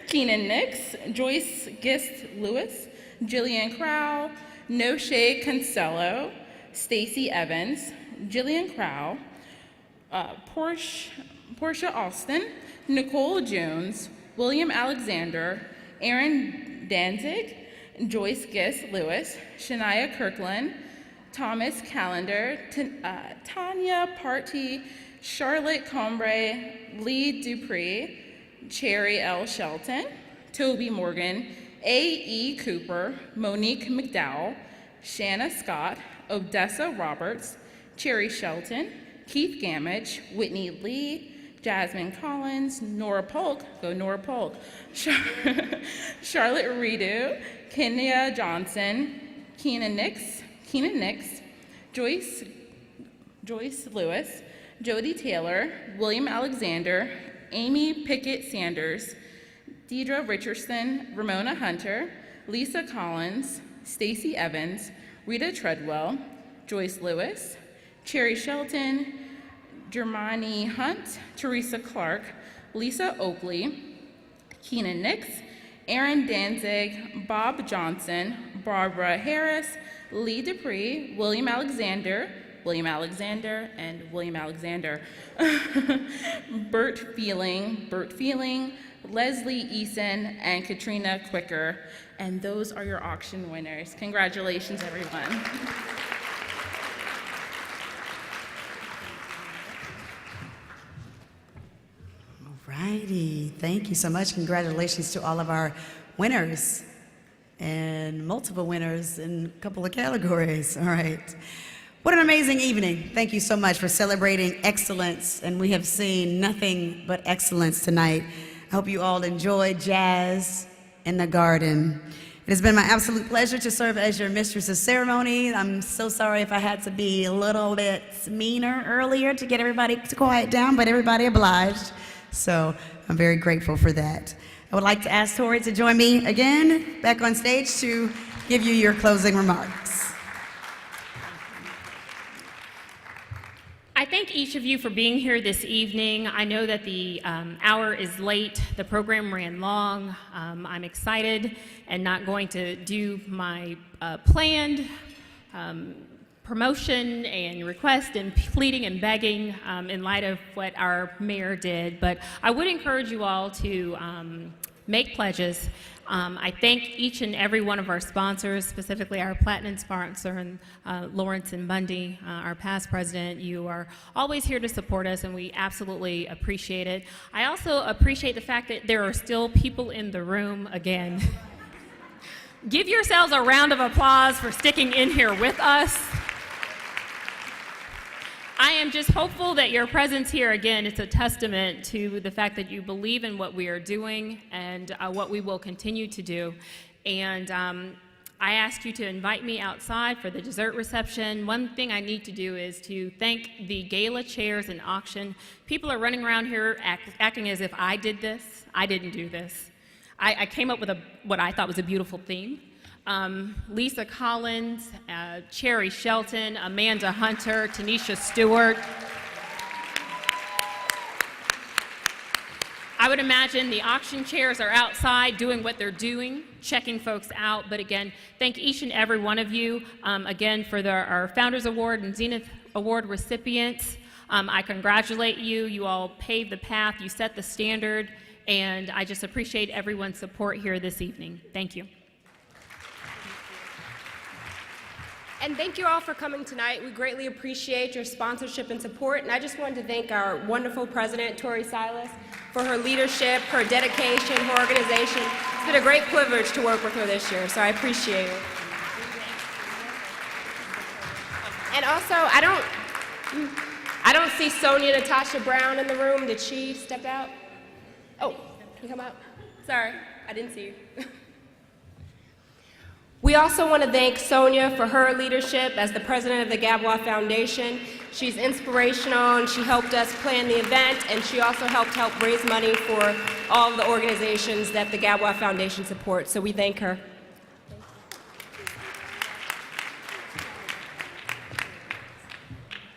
S3: Keenan Nix, Joyce Gist Lewis, Jillian Crow, Noshe Consello, Stacy Evans, Jillian Crow, Portia Austin, Nicole Jones, William Alexander, Aaron Danzig, Joyce Gist Lewis, Shania Kirkland, Thomas Callender, Tanya Party, Charlotte Combre, Lee Dupree, Cherry L. Shelton, Toby Morgan, A.E. Cooper, Monique McDowell, Shanna Scott, Odessa Roberts, Cherry Shelton, Keith Gamage, Whitney Lee, Jasmine Collins, Nora Polk, go Nora Polk, Charlotte Redo, Kenya Johnson, Keenan Nix, Joyce Lewis, Jody Taylor, William Alexander, Amy Pickett Sanders, Deidre Richardson, Ramona Hunter, Lisa Collins, Stacy Evans, Rita Treadwell, Joyce Lewis, Cherry Shelton, Germani Hunt, Teresa Clark, Lisa Oakley, Keenan Nix, Aaron Danzig, Bob Johnson, Barbara Harris, Lee Dupree, William Alexander, and William Alexander, Bert Feeling, Leslie Eason, and Katrina Quicker. And those are your auction winners. Congratulations, everyone.
S1: Alrighty, thank you so much. Congratulations to all of our winners and multiple winners in a couple of categories. All right. What an amazing evening. Thank you so much for celebrating excellence, and we have seen nothing but excellence tonight. I hope you all enjoyed jazz in the garden. It has been my absolute pleasure to serve as your mistress of ceremony. I'm so sorry if I had to be a little bit meaner earlier to get everybody to quiet down, but everybody obliged. So I'm very grateful for that. I would like to ask Tori to join me again back on stage to give you your closing remarks.
S26: I
S4: thank each of you for being here this evening. I know that the hour is late. The program ran long. I'm excited and not going to do my planned promotion and request and pleading and begging in light of what our mayor did. But I would encourage you all to make pledges. I thank each and every one of our sponsors, specifically our platinum sponsor, and Lawrence and Bundy, our past president. You are always here to support us, and we absolutely appreciate it. I also appreciate the fact that there are still people in the room again. Give yourselves a round of applause for sticking in here with us. I am just hopeful that your presence here, again, it's a testament to the fact that you believe in what we are doing and what we will continue to do. And I ask you to invite me outside for the dessert reception. One thing I need to do is to thank the gala chairs and auction. People are running around here acting as if I did this. I didn't do this. I came up with what I thought was a beautiful theme. Lisa Collins, Cherry Shelton, Amanda Hunter, Tanisha Stewart. I would imagine the auction chairs are outside doing what they're doing, checking folks out. But again, thank each and every one of you, again, for our Founders Award and Zenith Award recipients. I congratulate you. You all paved the path. You set the standard. And I just appreciate everyone's support here this evening. Thank you.
S2: And thank you all for coming tonight. We greatly appreciate your sponsorship and support. And I just wanted to thank our wonderful president, Tori Silas, for her leadership, her dedication, her organization. It's been a great privilege to work with her this year, so I appreciate it. And also, I don't see Sonia Natasha Brown in the room. Did she step out? Oh, can you come out? Sorry, I didn't see you. We also want to thank Sonia for her leadership as the president of the GABWA Foundation. She's inspirational, and she helped us plan the event, and she also helped raise money for all the organizations that the GABWA Foundation supports, so we thank her.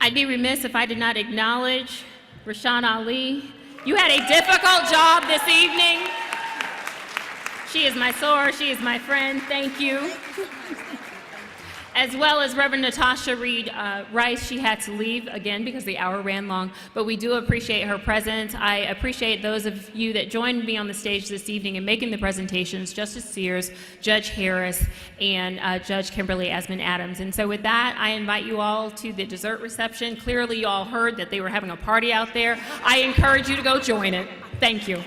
S4: I'd be remiss if I did not acknowledge Rashawn Ali. You had a difficult job this evening. She is my soror, she is my friend, thank you. As well as Reverend Natasha Reed Rice. She had to leave again because the hour ran long, but we do appreciate her presence. I appreciate those of you that joined me on the stage this evening in making the presentations, Justice Sears, Judge Harris, and Judge Kimberly Asman-Adams. And so with that, I invite you all to the dessert reception. Clearly you all heard that they were having a party out there. I encourage you to go join it. Thank you.